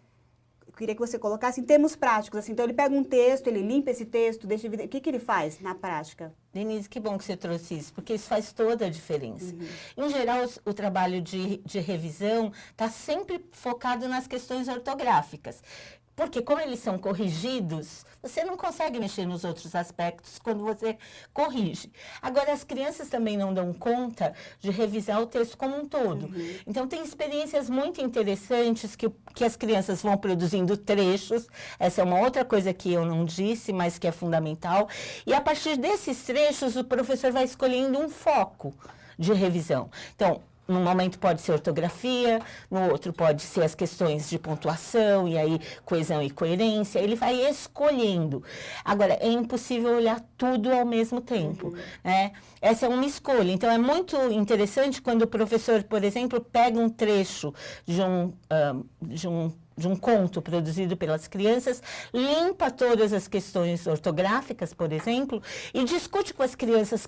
eu queria que você colocasse em termos práticos, assim, então ele pega um texto, ele limpa esse texto, deixa evidente, o que ele faz na prática? Denise, que bom que você trouxe isso, porque isso faz toda a diferença. Em geral, o trabalho de revisão está sempre focado nas questões ortográficas. Porque como eles são corrigidos, você não consegue mexer nos outros aspectos quando você corrige. Agora, as crianças também não dão conta de revisar o texto como um todo. Então, tem experiências muito interessantes que as crianças vão produzindo trechos. Essa é uma outra coisa que eu não disse, mas que é fundamental. E, a partir desses trechos, o professor vai escolhendo um foco de revisão. Então, num momento pode ser ortografia, no outro pode ser as questões de pontuação, e aí coesão e coerência, ele vai escolhendo. Agora, é impossível olhar tudo ao mesmo tempo, né? Essa é uma escolha. Então, é muito interessante quando o professor, por exemplo, pega um trecho de um conto produzido pelas crianças, limpa todas as questões ortográficas, por exemplo, e discute com as crianças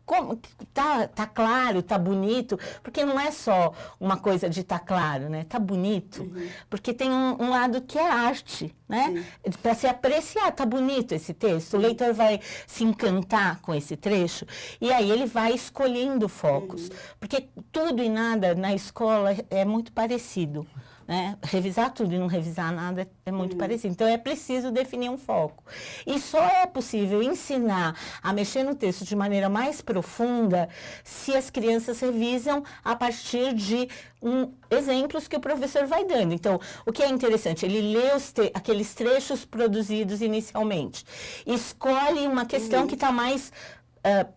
como tá claro, tá bonito, porque não é só uma coisa de tá claro, né? Tá bonito, porque tem um lado que é arte, né? Para se apreciar, tá bonito esse texto, o leitor vai se encantar com esse trecho, e aí ele vai escolhendo focos, porque tudo e nada na escola é muito parecido. Né? Revisar tudo e não revisar nada é muito parecido. Então, é preciso definir um foco. E só é possível ensinar a mexer no texto de maneira mais profunda se as crianças revisam a partir de exemplos que o professor vai dando. Então, o que é interessante, ele lê aqueles trechos produzidos inicialmente, escolhe uma questão que está mais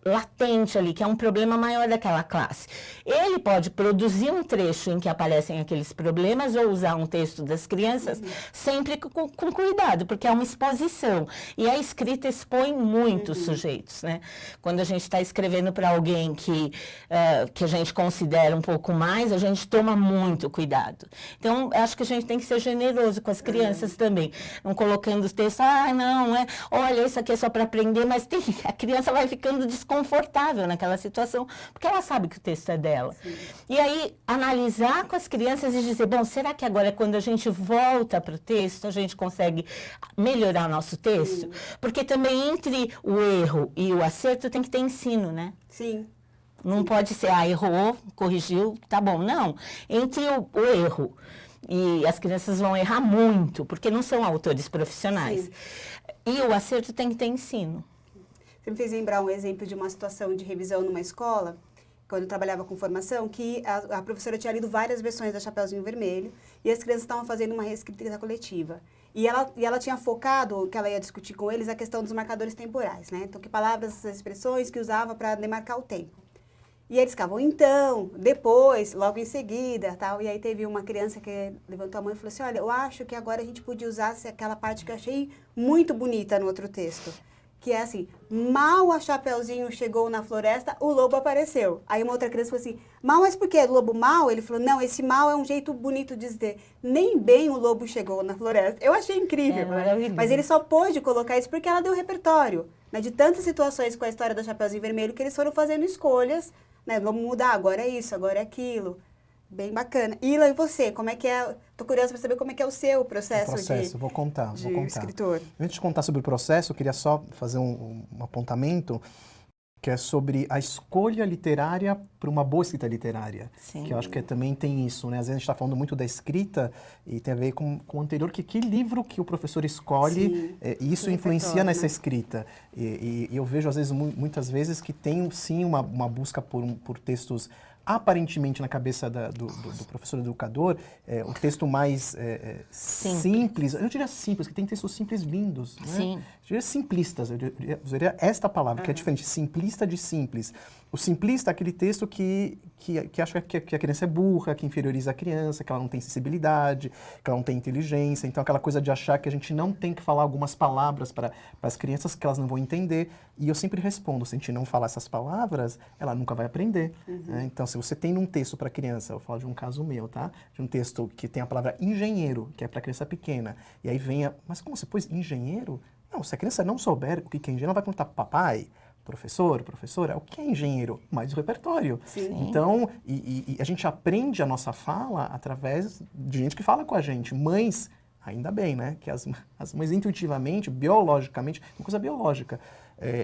latente ali, que é um problema maior daquela classe. Ele pode produzir um trecho em que aparecem aqueles problemas ou usar um texto das crianças, sempre com cuidado, porque é uma exposição. E a escrita expõe muitos sujeitos, né? Quando a gente está escrevendo para alguém que a gente considera um pouco mais, a gente toma muito cuidado. Então, acho que a gente tem que ser generoso com as crianças também, não colocando os textos, não, olha, isso aqui é só para aprender, mas a criança vai ficando desconfortável naquela situação, porque ela sabe que o texto é dela. Sim. E aí, analisar com as crianças e dizer, bom, será que agora, quando a gente volta para o texto, a gente consegue melhorar o nosso texto? Sim. Porque também entre o erro e o acerto tem que ter ensino, né? Sim. Não pode ser, errou, corrigiu, tá bom. Não, entre o erro e as crianças vão errar muito, porque não são autores profissionais. Sim. E o acerto tem que ter ensino. Você me fez lembrar um exemplo de uma situação de revisão numa escola, quando eu trabalhava com formação, que a professora tinha lido várias versões da Chapeuzinho Vermelho e as crianças estavam fazendo uma reescrita coletiva. E ela tinha focado, que ela ia discutir com eles, a questão dos marcadores temporais, né? Então, que palavras, expressões que usava para demarcar o tempo. E eles ficavam, então, depois, logo em seguida, tal. E aí teve uma criança que levantou a mão e falou assim, olha, eu acho que agora a gente podia usar aquela parte que eu achei muito bonita no outro texto. Que é assim, mal a Chapeuzinho chegou na floresta, o lobo apareceu. Aí uma outra criança falou assim, mal, mas por quê? Lobo mal? Ele falou, não, esse mal é um jeito bonito de dizer. Nem bem o lobo chegou na floresta. Eu achei incrível, né? Mas ele só pôde colocar isso porque ela deu repertório, né? De tantas situações com a história da Chapeuzinho Vermelho que eles foram fazendo escolhas, né? Vamos mudar, agora é isso, agora é aquilo. Bem bacana. Ila, e você? Como é que é? Tô curiosa para saber como é que é o seu processo vou contar. escritor. Antes de contar sobre o processo, eu queria só fazer um apontamento que é sobre a escolha literária para uma boa escrita literária. Sim. Que eu acho que também tem isso, né? Às vezes a gente está falando muito da escrita e tem a ver com o anterior, que livro que o professor escolhe, e isso influencia nessa escrita. E eu vejo, às vezes, muitas vezes, que tem, sim, uma busca por textos aparentemente na cabeça do professor educador, o texto mais simples, eu não diria simples, porque tem textos simples lindos, né? Sim. Eu diria simplistas, eu usaria esta palavra, que é diferente, simplista de simples. O simplista é aquele texto que acha que a criança é burra, que inferioriza a criança, que ela não tem sensibilidade, que ela não tem inteligência. Então, aquela coisa de achar que a gente não tem que falar algumas palavras para as crianças que elas não vão entender. E eu sempre respondo, se a gente não falar essas palavras, ela nunca vai aprender. Né? Então, se você tem um texto para criança, eu falo de um caso meu, tá? De um texto que tem a palavra engenheiro, que é para criança pequena. E aí vem mas como você pôs engenheiro? Não, se a criança não souber o que é engenheiro, ela vai perguntar papai, professora, o que é engenheiro? Mais o repertório. Sim. Então, e a gente aprende a nossa fala através de gente que fala com a gente. Mães, ainda bem, né? Que as mães intuitivamente, biologicamente, uma coisa biológica,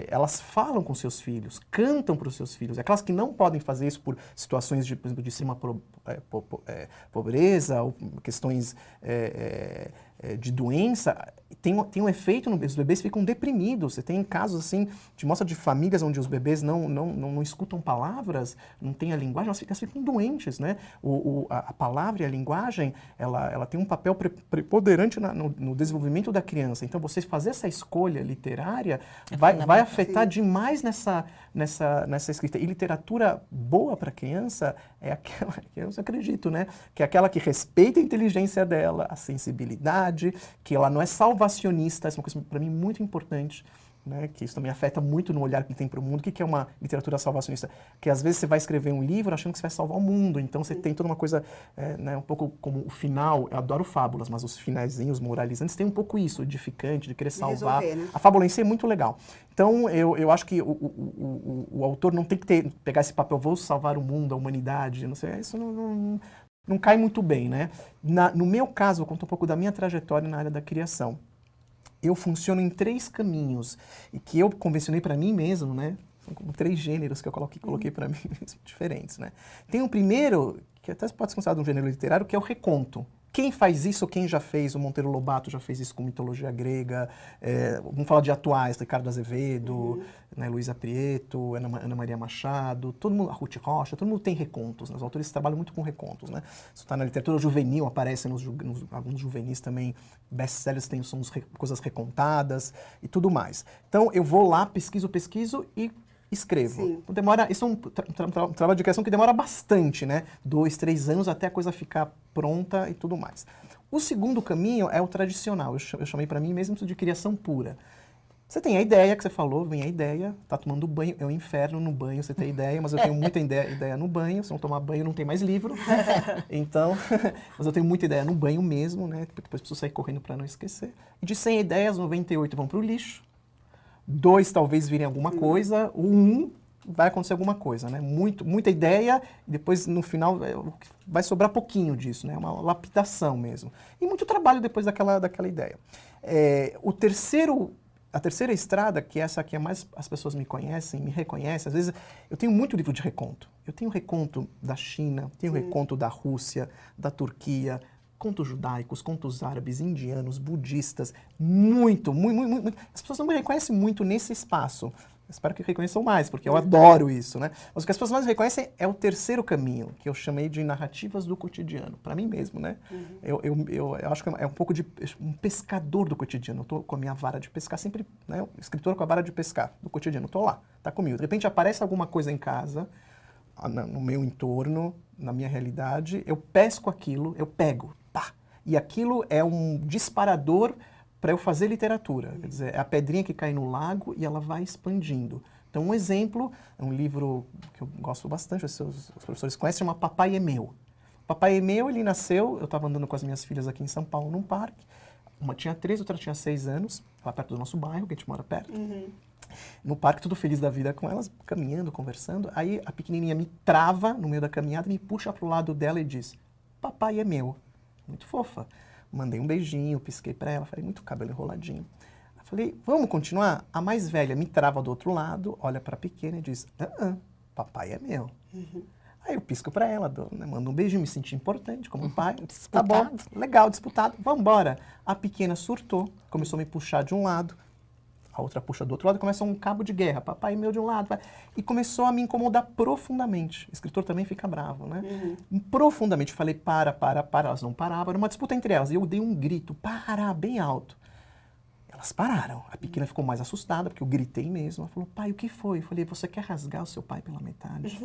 elas falam com seus filhos, cantam para os seus filhos. Aquelas que não podem fazer isso por situações, por exemplo, de extrema pobreza ou questões de doença, tem um efeito, os bebês ficam deprimidos. Você tem casos assim, de mostra de famílias onde os bebês não escutam palavras, não têm a linguagem, elas ficam doentes, né? A palavra e a linguagem, ela tem um papel preponderante no desenvolvimento da criança. Então, você fazer essa escolha literária vai afetar demais nessa escrita. E literatura boa para a criança é aquela que eu acredito, né? Que é aquela que respeita a inteligência dela, a sensibilidade, que ela não é salvacionista. Isso é uma coisa para mim muito importante, né? Que isso também afeta muito no olhar que ele tem para o mundo. O que é uma literatura salvacionista? Que às vezes você vai escrever um livro achando que você vai salvar o mundo, então você tem toda uma coisa, né, um pouco como o final. Eu adoro fábulas, mas os finaizinhos moralizantes tem um pouco isso, edificante, de querer salvar. Resolver, né? A fábula em si é muito legal. Então, eu acho que o autor não tem que pegar esse papel, vou salvar o mundo, a humanidade, não sei, isso não cai muito bem, né? No meu caso, eu conto um pouco da minha trajetória na área da criação. Eu funciono em 3 caminhos, e que eu convencionei para mim mesmo, né? São como 3 gêneros que eu coloquei para mim mesmo, diferentes, né? Tem um primeiro, que até pode ser considerado um gênero literário, que é o reconto. Quem faz isso, quem já fez, o Monteiro Lobato já fez isso com mitologia grega, vamos falar de atuais, Ricardo Azevedo, né, Luísa Prieto, Ana Maria Machado, todo mundo, a Ruth Rocha, todo mundo tem recontos, né? Os autores trabalham muito com recontos, né? Isso está na literatura juvenil, aparece alguns juvenis também, best-sellers são coisas recontadas e tudo mais. Então, eu vou lá, pesquiso e escrevo. Sim. Demora, isso é um trabalho de criação que demora bastante, né? 2, 3 anos até a coisa ficar pronta e tudo mais. O segundo caminho é o tradicional, eu chamei para mim mesmo de criação pura. Você tem a ideia que você falou, vem a ideia, tá tomando banho, é um inferno no banho, você tem ideia, mas eu tenho muita ideia no banho, se não tomar banho não tem mais livro. Então, mas eu tenho muita ideia no banho mesmo, né? Depois preciso sair correndo para não esquecer. E de 100 ideias, 98 vão para o lixo, 2 talvez virem alguma coisa, o 1 vai acontecer alguma coisa, né? Muita ideia, e depois no final vai sobrar pouquinho disso, né? Uma lapidação mesmo. E muito trabalho depois daquela ideia. A terceira estrada, que essa aqui é mais as pessoas me conhecem, me reconhecem, às vezes eu tenho muito livro de reconto. Eu tenho reconto da China, tenho reconto da Rússia, da Turquia, contos judaicos, contos árabes, indianos, budistas, muito. As pessoas não me reconhecem muito nesse espaço. Espero que reconheçam mais, porque eu adoro isso, né? Mas o que as pessoas mais reconhecem é o terceiro caminho, que eu chamei de narrativas do cotidiano, para mim mesmo, né? Eu acho que é um pouco de um pescador do cotidiano. Eu tô com a minha vara de pescar sempre, né? Escritor com a vara de pescar do cotidiano. Tô lá, tá comigo. De repente aparece alguma coisa em casa, no meu entorno, na minha realidade, eu pesco aquilo, eu pego, pá! E aquilo é um disparador para eu fazer literatura. Quer dizer, é a pedrinha que cai no lago e ela vai expandindo. Então, um exemplo, é um livro que eu gosto bastante, os professores conhecem, chama Papai é Meu. Papai é Meu, ele nasceu, eu estava andando com as minhas filhas aqui em São Paulo, num parque. Uma tinha 3, outra tinha 6 anos, lá perto do nosso bairro, que a gente mora perto. No parque, tudo feliz da vida com elas, caminhando, conversando. Aí a pequenininha me trava no meio da caminhada, me puxa para o lado dela e diz, papai é meu. Muito fofa. Mandei um beijinho, pisquei pra ela, falei, muito cabelo enroladinho. Eu falei, vamos continuar? A mais velha me trava do outro lado, olha pra pequena e diz, papai é meu. Aí eu pisco pra ela, mando um beijinho, me senti importante como pai. Tá bom, legal, disputado, vamos embora. A pequena surtou, começou a me puxar de um lado, a outra puxa do outro lado, começa um cabo de guerra, papai é meu de um lado, e começou a me incomodar profundamente. O escritor também fica bravo, né? Profundamente, falei, para, elas não paravam, era uma disputa entre elas, e eu dei um grito, para, bem alto. Elas pararam, a pequena ficou mais assustada, porque eu gritei mesmo, ela falou, pai, o que foi? Eu falei, você quer rasgar o seu pai pela metade?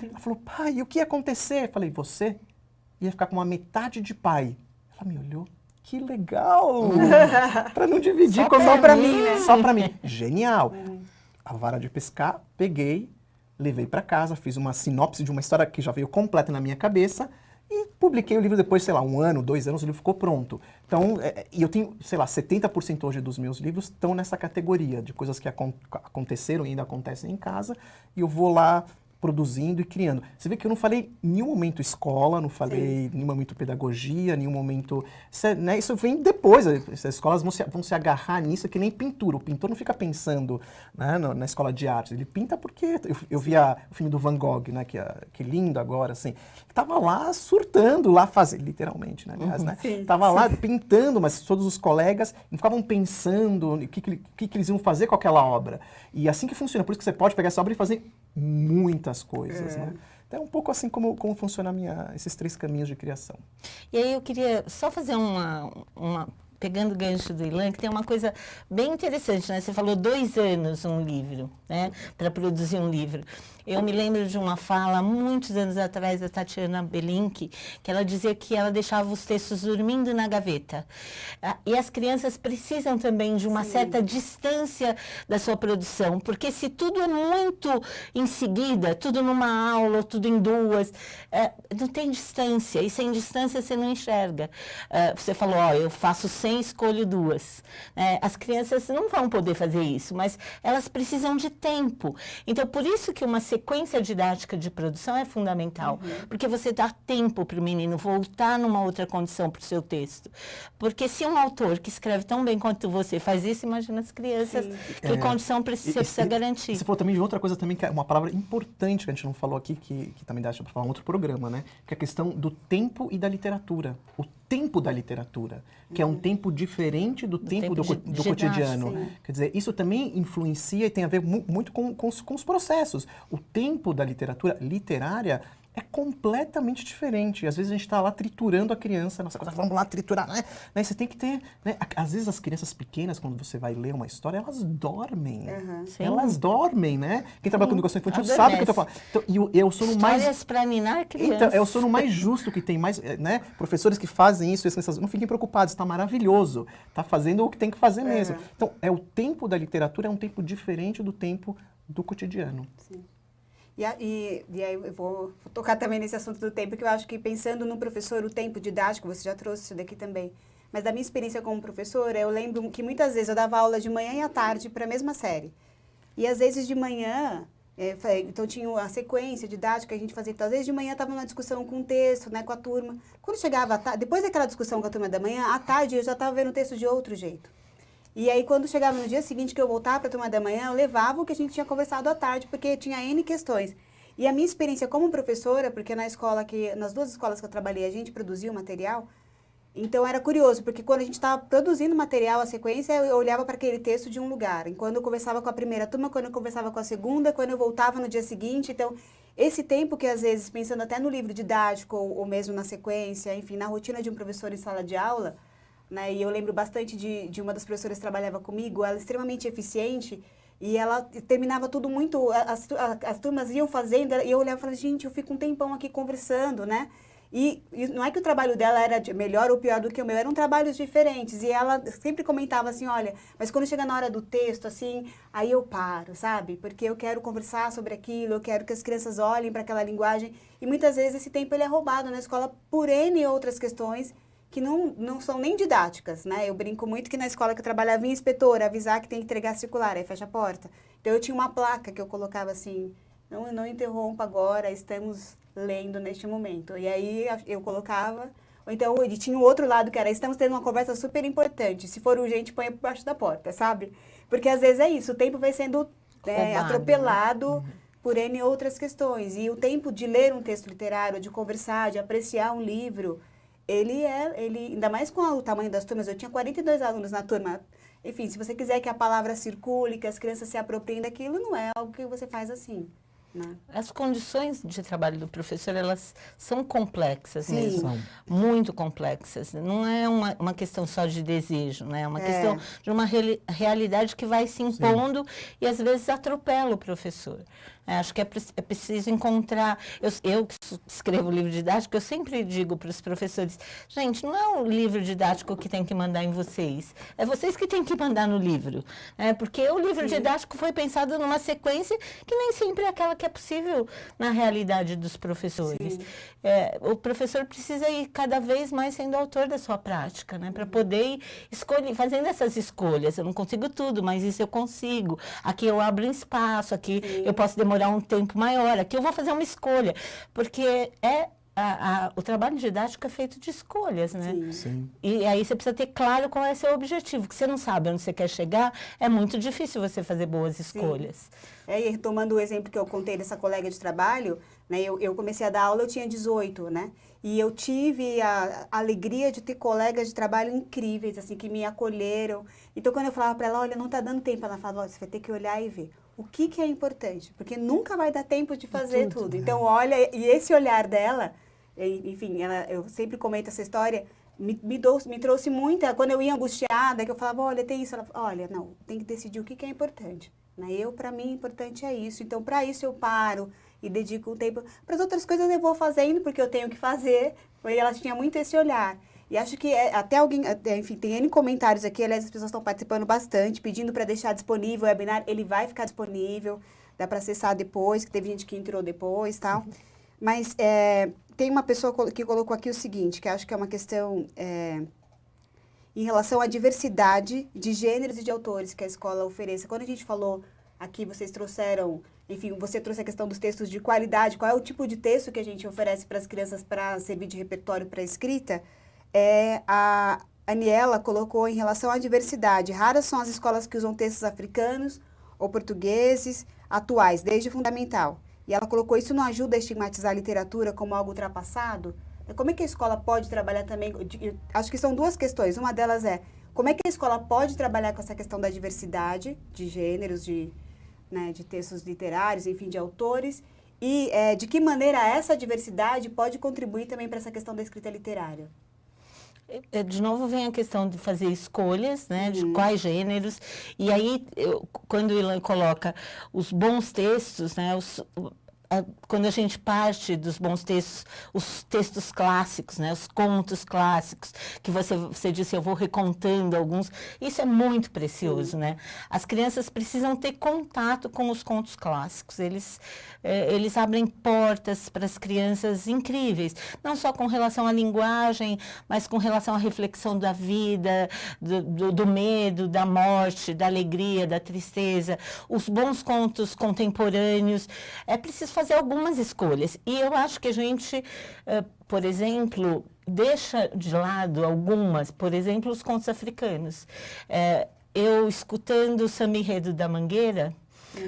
Ela falou, pai, o que ia acontecer? Eu falei, você ia ficar com uma metade de pai. Ela me olhou. Que legal! Para não dividir só para mim, né? Só para mim. Genial! A vara de pescar, peguei, levei para casa, fiz uma sinopse de uma história que já veio completa na minha cabeça e publiquei o livro depois, sei lá, 1 ano, 2 anos, o livro ficou pronto. Então, e eu tenho, sei lá, 70% hoje dos meus livros estão nessa categoria de coisas que aconteceram e ainda acontecem em casa e eu vou lá produzindo e criando. Você vê que eu não falei em nenhum momento escola, não falei em nenhum momento pedagogia, nenhum momento... Né, isso vem depois, as escolas vão se agarrar nisso, que nem pintura. O pintor não fica pensando, né, na escola de arte, ele pinta porque... Eu vi o filme do Van Gogh, né, que lindo agora, assim. Tava lá surtando, lá fazendo, literalmente, né, aliás, né? Tava lá pintando, mas todos os colegas ficavam pensando o que eles iam fazer com aquela obra. E assim que funciona, por isso que você pode pegar essa obra e fazer muitas coisas, né? Então é um pouco assim como funciona esses 3 caminhos de criação. E aí eu queria só fazer pegando o gancho do Ilan, que tem uma coisa bem interessante, né? Você falou 2 anos um livro, né? Para produzir um livro. Eu me lembro de uma fala, muitos anos atrás, da Tatiana Belink, que ela dizia que ela deixava os textos dormindo na gaveta. E as crianças precisam também de uma certa distância da sua produção, porque se tudo é muito em seguida, tudo numa aula, tudo em 2, não tem distância, e sem distância você não enxerga. Você falou, eu faço 100, escolho 2. As crianças não vão poder fazer isso, mas elas precisam de tempo. Então, por isso que uma sequência didática de produção é fundamental, porque você dá tempo para o menino voltar numa outra condição para o seu texto. Porque se um autor que escreve tão bem quanto você faz isso, imagina as crianças, que condição você precisa garantir. Você falou também de outra coisa também, que é uma palavra importante que a gente não falou aqui, que também dá para falar em outro programa, né? Que é a questão do tempo e da literatura. O tempo da literatura, que é um tempo diferente do tempo do cotidiano. Quer dizer, isso também influencia e tem a ver muito com os processos. O tempo da literatura literária é completamente diferente. Às vezes a gente está lá triturando a criança, nossa coisa, vamos lá triturar, né? Você tem que ter, né? Às vezes as crianças pequenas, quando você vai ler uma história, elas dormem. Elas dormem, né? Quem trabalha com educação infantil sabe o que eu tô falando. Então, e eu sou no mais... Histórias para ninar crianças. Então, eu sou no mais justo que tem mais, né? Professores que fazem isso, não fiquem preocupados, está maravilhoso. Está fazendo o que tem que fazer mesmo. Então, o tempo da literatura é um tempo diferente do tempo do cotidiano. Sim. E aí eu vou tocar também nesse assunto do tempo, que eu acho que pensando no professor, o tempo didático, você já trouxe isso daqui também, mas da minha experiência como professora, eu lembro que muitas vezes eu dava aula de manhã e à tarde para a mesma série. E às vezes de manhã, então tinha a sequência didática que a gente fazia, então às vezes de manhã estava numa discussão com um texto, né, com a turma. Quando chegava à tarde, depois daquela discussão com a turma da manhã, à tarde eu já estava vendo o texto de outro jeito. E aí, quando chegava no dia seguinte que eu voltava para a turma da manhã, eu levava o que a gente tinha conversado à tarde, porque tinha N questões. E a minha experiência como professora, porque nas duas escolas que eu trabalhei, a gente produzia o material, então era curioso, porque quando a gente estava produzindo material, a sequência, eu olhava para aquele texto de um lugar. E quando eu conversava com a primeira turma, quando eu conversava com a segunda, quando eu voltava no dia seguinte, então... Esse tempo que, às vezes, pensando até no livro didático, ou mesmo na sequência, enfim, na rotina de um professor em sala de aula... Né? E eu lembro bastante de uma das professoras que trabalhava comigo, ela extremamente eficiente, e ela terminava tudo muito, as turmas iam fazendo, e eu olhava e falava, gente, eu fico um tempão aqui conversando, né? E não é que o trabalho dela era melhor ou pior do que o meu, eram trabalhos diferentes, e ela sempre comentava assim, olha, mas quando chega na hora do texto, assim, aí eu paro, sabe? Porque eu quero conversar sobre aquilo, eu quero que as crianças olhem para aquela linguagem, e muitas vezes esse tempo ele é roubado na escola por N outras questões, que não são nem didáticas, né? Eu brinco muito que na escola que eu trabalhava, vinha inspetora avisar que tem que entregar circular, aí fecha a porta. Então, eu tinha uma placa que eu colocava assim, não interrompa agora, estamos lendo neste momento. E aí, eu colocava, ou então, ele tinha o outro lado que era, estamos tendo uma conversa super importante, se for urgente, põe por baixo da porta, sabe? Porque, às vezes, é isso, o tempo vai sendo atropelado, né? Por N outras questões. E o tempo de ler um texto literário, de conversar, de apreciar um livro... Ele, ainda mais com o tamanho das turmas, eu tinha 42 alunos na turma. Enfim, se você quiser que a palavra circule, que as crianças se apropriem daquilo, não é algo que você faz assim, né? As condições de trabalho do professor, elas são complexas Sim. mesmo, muito complexas. Não é uma questão só de desejo, né? É uma questão de uma realidade que vai se impondo e às vezes atropela o professor. Acho que é preciso encontrar... Eu que escrevo livro didático, eu sempre digo para os professores, gente, não é o livro didático que tem que mandar em vocês, é vocês que têm que mandar no livro. Porque o livro didático foi pensado numa sequência que nem sempre é aquela que é possível na realidade dos professores. O professor precisa ir cada vez mais sendo autor da sua prática, né? Para poder ir fazendo essas escolhas. Eu não consigo tudo, mas isso eu consigo. Aqui eu abro um espaço, aqui eu posso demorar um tempo maior, aqui eu vou fazer uma escolha, porque o trabalho didático é feito de escolhas, né? Sim. E aí você precisa ter claro qual é o seu objetivo, que você não sabe onde você quer chegar, é muito difícil você fazer boas escolhas. E retomando o exemplo que eu contei dessa colega de trabalho, né, eu comecei a dar aula, eu tinha 18, né? E eu tive a alegria de ter colegas de trabalho incríveis, assim, que me acolheram. Então, quando eu falava para ela, olha, não está dando tempo, ela falava, você vai ter que olhar e ver o que é importante, porque nunca vai dar tempo de fazer tudo. Então, olha, e esse olhar dela, enfim, eu sempre comento essa história, me trouxe muita, quando eu ia angustiada, que eu falava, olha, tem isso, ela falava, olha, não, tem que decidir o que é importante. Né? Para mim, importante é isso. Então, para isso eu paro e dedico um tempo. Para as outras coisas eu vou fazendo, porque eu tenho que fazer. E ela tinha muito esse olhar. E acho que até alguém, enfim, tem N comentários aqui, aliás, as pessoas estão participando bastante, pedindo para deixar disponível o webinar. Ele vai ficar disponível, dá para acessar depois, que teve gente que entrou depois e tal. Mas tem uma pessoa que colocou aqui o seguinte, que acho que é uma questão em relação à diversidade de gêneros e de autores que a escola ofereça. Quando a gente falou aqui, vocês trouxeram, enfim, você trouxe a questão dos textos de qualidade, qual é o tipo de texto que a gente oferece para as crianças para servir de repertório para escrita, a Aniela colocou em relação à diversidade. Raras são as escolas que usam textos africanos ou portugueses atuais, desde o fundamental. E ela colocou, isso não ajuda a estigmatizar a literatura como algo ultrapassado? Como é que a escola pode trabalhar também? Acho que são duas questões. Uma delas é, como é que a escola pode trabalhar com essa questão da diversidade de gêneros, de textos literários, enfim, de autores? E de que maneira essa diversidade pode contribuir também para essa questão da escrita literária? De novo vem a questão de fazer escolhas, né, de quais gêneros, e aí, quando o Ilan coloca os bons textos, né, quando a gente parte dos bons textos, os textos clássicos, né, os contos clássicos, que você disse, eu vou recontando alguns, isso é muito precioso, né? As crianças precisam ter contato com os contos clássicos, eles abrem portas para as crianças incríveis, não só com relação à linguagem, mas com relação à reflexão da vida, do medo, da morte, da alegria, da tristeza, os bons contos contemporâneos. É preciso fazer algumas escolhas. E eu acho que a gente, por exemplo, deixa de lado algumas, por exemplo, os contos africanos. Eu, escutando o Samba Enredo da Mangueira,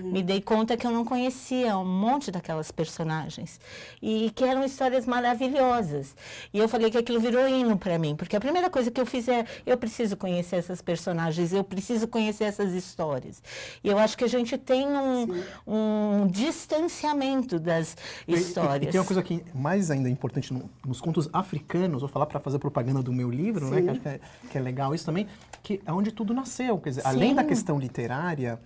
me dei conta que eu não conhecia um monte daquelas personagens e que eram histórias maravilhosas. E eu falei que aquilo virou hino para mim, porque a primeira coisa que eu fiz eu preciso conhecer essas personagens, eu preciso conhecer essas histórias. E eu acho que a gente tem um distanciamento das histórias. E tem uma coisa que mais ainda importante nos contos africanos, vou falar para fazer propaganda do meu livro, né, que acho que é legal isso também, que é onde tudo nasceu. Quer dizer, além da questão literária,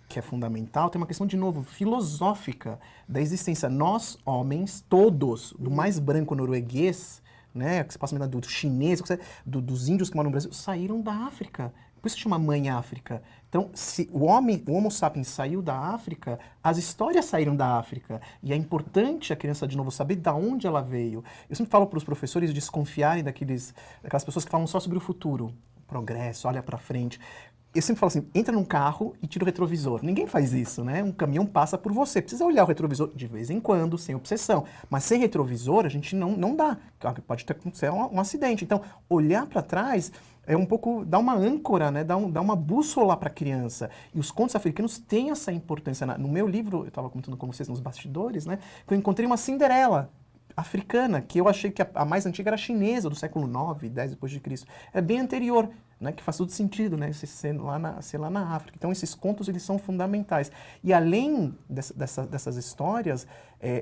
que é fundamental, tem uma questão, de novo, filosófica da existência. Nós, homens, todos, do mais branco norueguês, né, que você passa do chinês, dos índios que moram no Brasil, saíram da África. Por isso que chama Mãe África. Então, se o Homo sapiens saiu da África, as histórias saíram da África. E é importante a criança, de novo, saber de onde ela veio. Eu sempre falo para os professores desconfiarem daquelas pessoas que falam só sobre o futuro. Progresso, olha para frente. Eu sempre falo assim, entra num carro e tira o retrovisor. Ninguém faz isso, né? Um caminhão passa por você. Precisa olhar o retrovisor de vez em quando, sem obsessão. Mas sem retrovisor, a gente não dá. Pode acontecer um acidente. Então, olhar para trás é um pouco, dá uma âncora, né? Dá uma bússola para a criança. E os contos africanos têm essa importância. No meu livro, eu estava comentando com vocês nos bastidores, né? Que eu encontrei uma Cinderela africana, que eu achei que a mais antiga era chinesa, do século 9, 10 depois de Cristo. É bem anterior, né, que faz todo sentido, né, ser lá na África. Então, esses contos, eles são fundamentais. E além dessas histórias,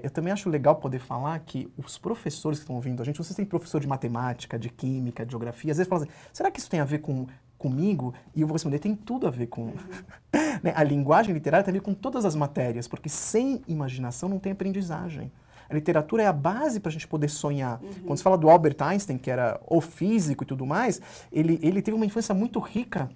eu também acho legal poder falar que os professores que estão ouvindo a gente, vocês têm professor de matemática, de química, de geografia, às vezes falam assim, será que isso tem a ver comigo? E eu vou responder, tem tudo a ver com... né, a linguagem literária tem a ver com todas as matérias, porque sem imaginação não tem aprendizagem. A literatura é a base para a gente poder sonhar. Quando se fala do Albert Einstein, que era o físico e tudo mais, ele teve uma infância muito rica,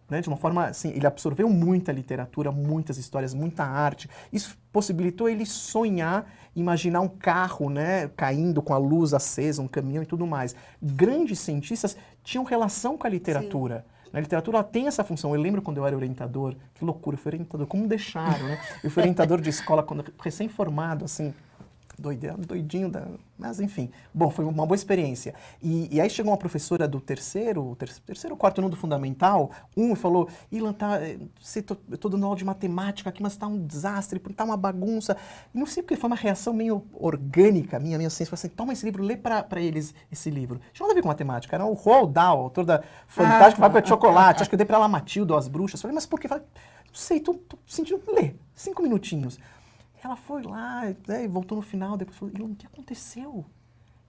né? De uma forma assim, ele absorveu muita literatura, muitas histórias, muita arte. Isso possibilitou ele sonhar, imaginar um carro, né, caindo com a luz acesa, um caminhão e tudo mais. Grandes cientistas tinham relação com a literatura. Sim. A literatura tem essa função. Eu lembro quando eu era orientador, que loucura, eu fui orientador, como deixaram, né? Eu fui orientador de escola, quando recém-formado, assim, doidinho, mas enfim. Bom, foi uma boa experiência. E aí chegou uma professora do terceiro ou quarto ano do fundamental, e falou, Ilan, eu tô dando aula de matemática aqui, mas tá um desastre, tá uma bagunça. E não sei porque foi uma reação meio orgânica, minha ciência, falou assim, toma esse livro, lê para eles esse livro. Tinha nada a ver com matemática, era o Roald Dahl, autor da Fantástica Fábrica de Chocolate, acho que eu dei para ela Matilda, as Bruxas. Falei, mas por quê? Falei, não sei, tô sentindo ler, 5 minutinhos. Ela foi lá, né, e voltou no final, depois falou, o que aconteceu? O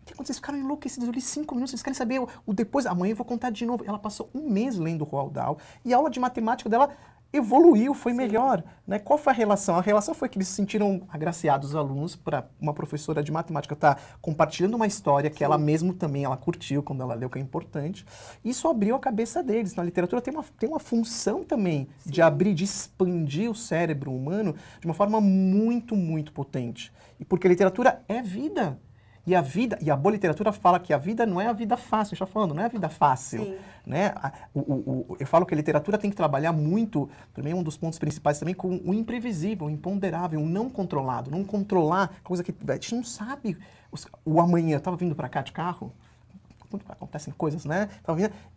que aconteceu? Eles ficaram enlouquecidos, eu li 5 minutos, vocês querem saber o depois? Amanhã eu vou contar de novo. Ela passou 1 mês lendo o Roald Dahl e a aula de matemática dela evoluiu, foi melhor. Né? Qual foi a relação? A relação foi que eles se sentiram agraciados, os alunos, para uma professora de matemática estar compartilhando uma história que ela mesmo também, ela curtiu quando ela leu, que é importante. Isso abriu a cabeça deles. Na literatura tem uma função também de abrir, de expandir o cérebro humano de uma forma muito, muito potente. E porque a literatura é vida. E a boa literatura fala que a vida não é a vida fácil, a gente está falando, não é a vida fácil. Né? Eu falo que a literatura tem que trabalhar muito, também um dos pontos principais também, com o imprevisível, o imponderável, o não controlado, não controlar, coisa que a gente não sabe. O amanhã, eu estava vindo para cá de carro, acontecem coisas, né?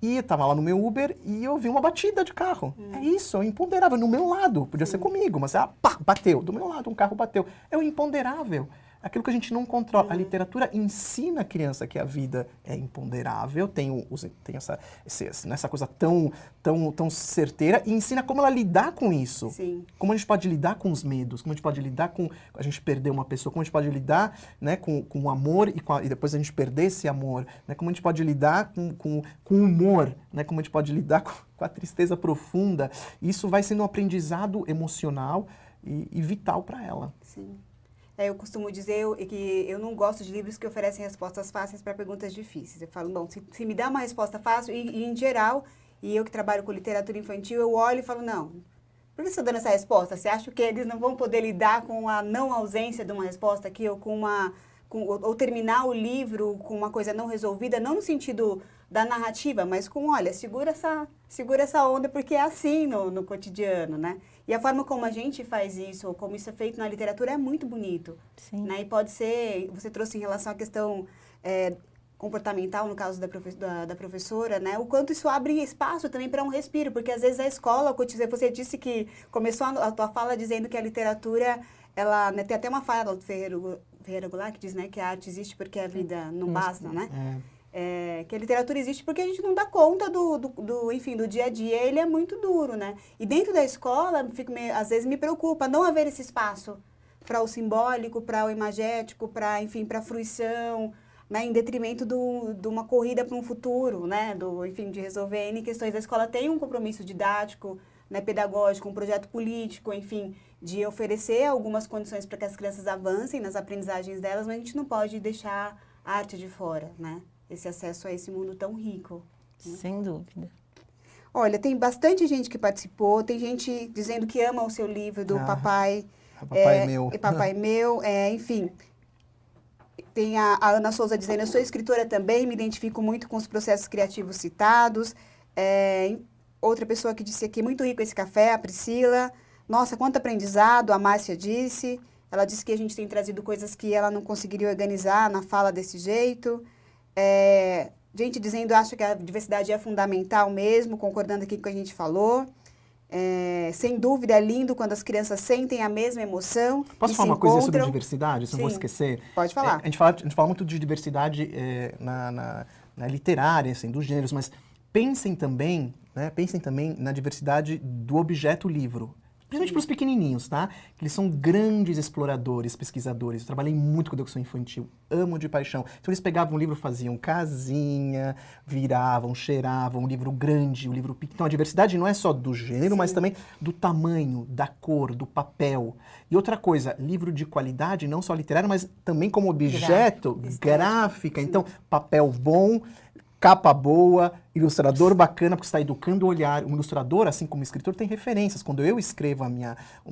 E estava lá no meu Uber e eu vi uma batida de carro. É isso, é o imponderável, no meu lado, podia ser comigo, mas pá, bateu, do meu lado um carro bateu. É o imponderável. aquilo que a gente não controla. A literatura ensina a criança que a vida é imponderável, tem essa coisa tão certeira, e ensina como ela lidar com isso. Sim. Como a gente pode lidar com os medos, como a gente pode lidar com a gente perder uma pessoa, como a gente pode lidar, né, com o amor e depois a gente perder esse amor, né, como a gente pode lidar com o humor, né, como a gente pode lidar com a tristeza profunda. Isso vai sendo um aprendizado emocional e vital para ela. Sim. Eu costumo dizer que eu não gosto de livros que oferecem respostas fáceis para perguntas difíceis. Eu falo, bom, se me dá uma resposta fácil, e em geral, e eu que trabalho com literatura infantil, eu olho e falo, não, por que você está dando essa resposta? Você acha que eles não vão poder lidar com a não ausência de uma resposta aqui, ou ou terminar o livro com uma coisa não resolvida, não no sentido da narrativa, mas olha, segura essa onda, porque é assim no cotidiano, né? E a forma como a gente faz isso, ou como isso é feito na literatura, é muito bonito. Sim. Né? E pode ser, você trouxe em relação à questão comportamental, no caso da professora, né? O quanto isso abre espaço também para um respiro, porque às vezes a escola, você disse que começou a tua fala dizendo que a literatura, ela, né, tem até uma fala do Ferreira Goulart que diz, né, que a arte existe porque a vida não basta, né? Que a literatura existe porque a gente não dá conta enfim, do dia a dia, ele é muito duro, né? E dentro da escola, às vezes me preocupa não haver esse espaço para o simbólico, para o imagético, para a fruição, né? Em detrimento de uma corrida para um futuro, né? Enfim, de resolver N questões. A escola tem um compromisso didático, né, pedagógico, um projeto político, enfim, de oferecer algumas condições para que as crianças avancem nas aprendizagens delas, mas a gente não pode deixar a arte de fora, né? Esse acesso a esse mundo tão rico. Né? Sem dúvida. Olha, tem bastante gente que participou, tem gente dizendo que ama o seu livro do Papai. Papai Meu. E Papai Meu, enfim. Tem a Ana Souza dizendo, eu sou escritora também, me identifico muito com os processos criativos citados. Outra pessoa que disse aqui, muito rico esse café, a Priscila. Nossa, quanto aprendizado, a Márcia disse. Ela disse que a gente tem trazido coisas que ela não conseguiria organizar na fala desse jeito. Gente dizendo, acha que a diversidade é fundamental mesmo, concordando aqui com o que a gente falou. Sem dúvida, é lindo quando as crianças sentem a mesma emoção. Posso falar uma coisa sobre diversidade? Se não vou esquecer. Pode falar. A gente fala muito de diversidade na literária, assim, dos gêneros, mas pensem também na diversidade do objeto livro. Principalmente para os pequenininhos, tá? Que eles são grandes exploradores, pesquisadores. Eu trabalhei muito com educação infantil, amo de paixão. Então eles pegavam um livro, faziam casinha, viravam, cheiravam, um livro grande, um livro pequeno. Então a diversidade não é só do gênero, mas também do tamanho, da cor, do papel. E outra coisa, livro de qualidade, não só literário, mas também como objeto, gráfica. Então, papel bom, capa boa, ilustrador bacana, porque você está educando o olhar. Um ilustrador, assim como escritor, tem referências. Quando eu escrevo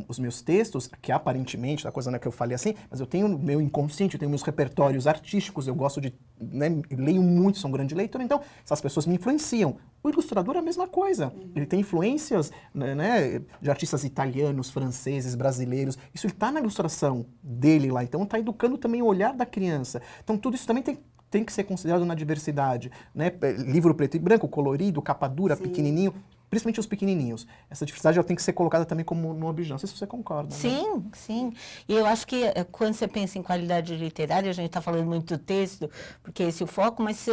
os meus textos, que aparentemente, da coisa que eu falei assim, mas eu tenho meu inconsciente, eu tenho meus repertórios artísticos, eu gosto de, né, leio muito, sou um grande leitor, então essas pessoas me influenciam. O ilustrador é a mesma coisa. Ele tem influências, né, de artistas italianos, franceses, brasileiros. Isso está na ilustração dele lá. Então está educando também o olhar da criança. Então tudo isso também tem que ser considerado na diversidade, né? Livro preto e branco, colorido, capa dura, pequenininho, principalmente os pequenininhos. Essa diversidade ela tem que ser colocada também como no objeto. Não sei se você concorda. Sim, né? Sim. E eu acho que quando você pensa em qualidade literária, a gente está falando muito do texto, porque esse é o foco, mas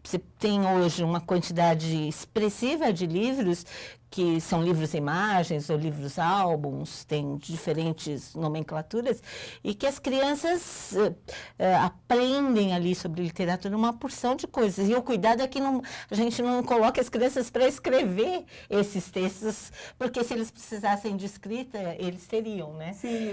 você tem hoje uma quantidade expressiva de livros que são livros imagens ou livros álbuns, tem diferentes nomenclaturas, e que as crianças aprendem ali sobre literatura uma porção de coisas. E o cuidado é que a gente não coloca as crianças para escrever esses textos, porque se eles precisassem de escrita, eles teriam, né? Sim,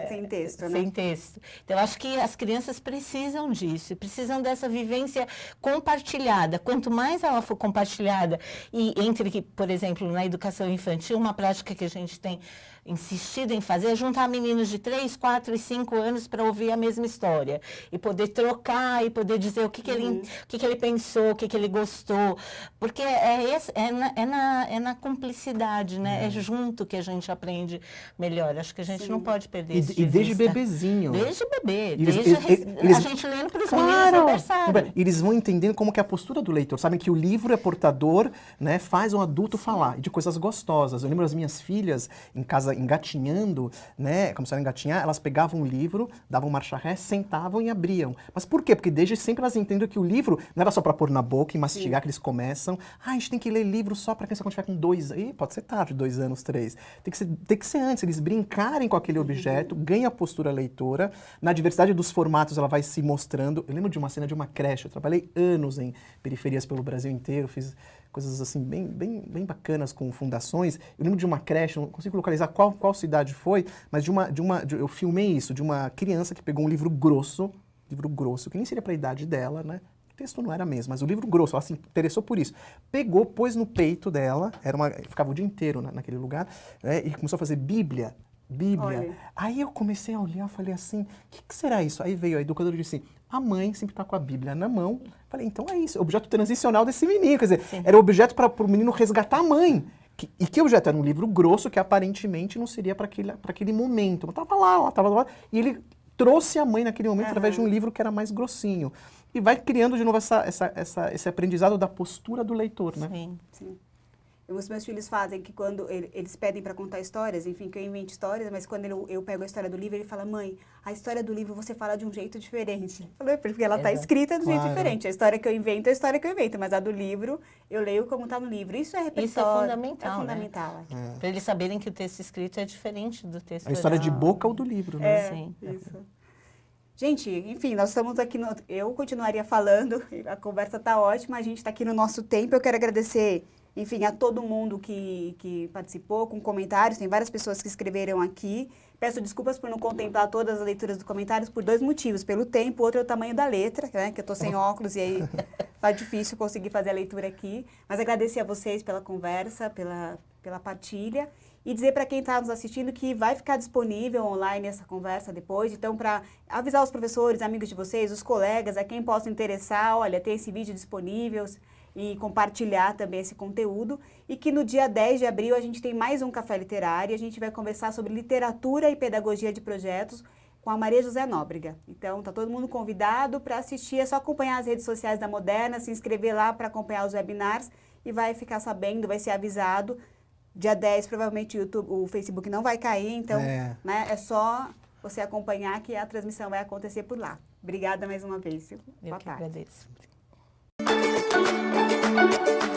sem texto, né? Sem texto. Então, eu acho que as crianças precisam disso, precisam dessa vivência compartilhada. Quanto mais ela for compartilhada, e entre, por exemplo, na educação infantil, uma prática que a gente tem insistido em fazer é juntar meninos de 3, 4 e 5 anos para ouvir a mesma história e poder trocar e poder dizer o que ele pensou, o que ele gostou, porque é na cumplicidade, né? É junto que a gente aprende melhor. Acho que a gente não pode perder isso de desde vista. bebezinho. Desde bebê, Eles a gente lendo para os meninos conversarem. Eles vão entendendo como que é a postura do leitor, sabem que o livro é portador, né? Faz um adulto falar de coisas gostosas. Eu lembro as minhas filhas em casa estava engatinhando, né, começaram a engatinhar, elas pegavam um livro, davam marcha ré, sentavam e abriam. Mas por quê? Porque desde sempre elas entendem que o livro não era só para pôr na boca e mastigar, que eles começam. Ah, a gente tem que ler livro só para criança quando tiver com 2 anos. Pode ser tarde, 2 anos, 3. Tem que ser antes, eles brincarem com aquele objeto, ganha a postura leitora. Na diversidade dos formatos, ela vai se mostrando. Eu lembro de uma cena de uma creche, eu trabalhei anos em periferias pelo Brasil inteiro, fiz coisas assim bem bacanas com fundações. Eu lembro de uma creche, não consigo localizar qual cidade foi, mas eu filmei isso, de uma criança que pegou um livro grosso, que nem seria para a idade dela, né? O texto não era mesmo, mas o livro grosso, ela se interessou por isso. Pegou, pôs no peito dela, ficava o dia inteiro naquele lugar, né, e começou a fazer Bíblia. Olha. Aí eu comecei a olhar, falei assim, o que será isso? Aí veio a educadora e disse assim, a mãe sempre está com a Bíblia na mão. Falei, então é isso, objeto transicional desse menino, quer dizer, era o objeto para o menino resgatar a mãe. E que objeto? Era um livro grosso que aparentemente não seria para aquele momento. Mas estava lá, e ele trouxe a mãe naquele momento através de um livro que era mais grossinho. E vai criando de novo esse aprendizado da postura do leitor, né? Sim. Os meus filhos fazem que quando eles pedem para contar histórias, enfim, que eu invente histórias, mas quando eu pego a história do livro, ele fala, mãe, a história do livro você fala de um jeito diferente. Eu falei, porque ela está escrita de um jeito diferente. A história que eu invento é a história que eu invento, mas a do livro, eu leio como está no livro. Isso é repertório. Isso é fundamental, É fundamental. Né? Para eles saberem que o texto escrito é diferente do texto A história oral. de boca ou do livro, né? Sim. Isso. Gente, enfim, nós estamos aqui, eu continuaria falando, a conversa está ótima, a gente está aqui no nosso tempo, eu quero agradecer, enfim, a todo mundo que participou com comentários, tem várias pessoas que escreveram aqui, peço desculpas por não contemplar todas as leituras dos comentários por 2 motivos, pelo tempo, outro é o tamanho da letra, né, que eu estou sem óculos e aí tá difícil conseguir fazer a leitura aqui, mas agradecer a vocês pela conversa, pela partilha, e dizer para quem está nos assistindo que vai ficar disponível online essa conversa depois. Então, para avisar os professores, amigos de vocês, os colegas, a quem possa interessar, olha, tem esse vídeo disponível e compartilhar também esse conteúdo. E que no dia 10 de abril a gente tem mais um Café Literário. A gente vai conversar sobre literatura e pedagogia de projetos com a Maria José Nóbrega. Então, está todo mundo convidado para assistir. É só acompanhar as redes sociais da Moderna, se inscrever lá para acompanhar os webinars e vai ficar sabendo, vai ser avisado. Dia 10, provavelmente o Facebook não vai cair, então né, é só você acompanhar que a transmissão vai acontecer por lá. Obrigada mais uma vez. Eu que agradeço. Boa tarde.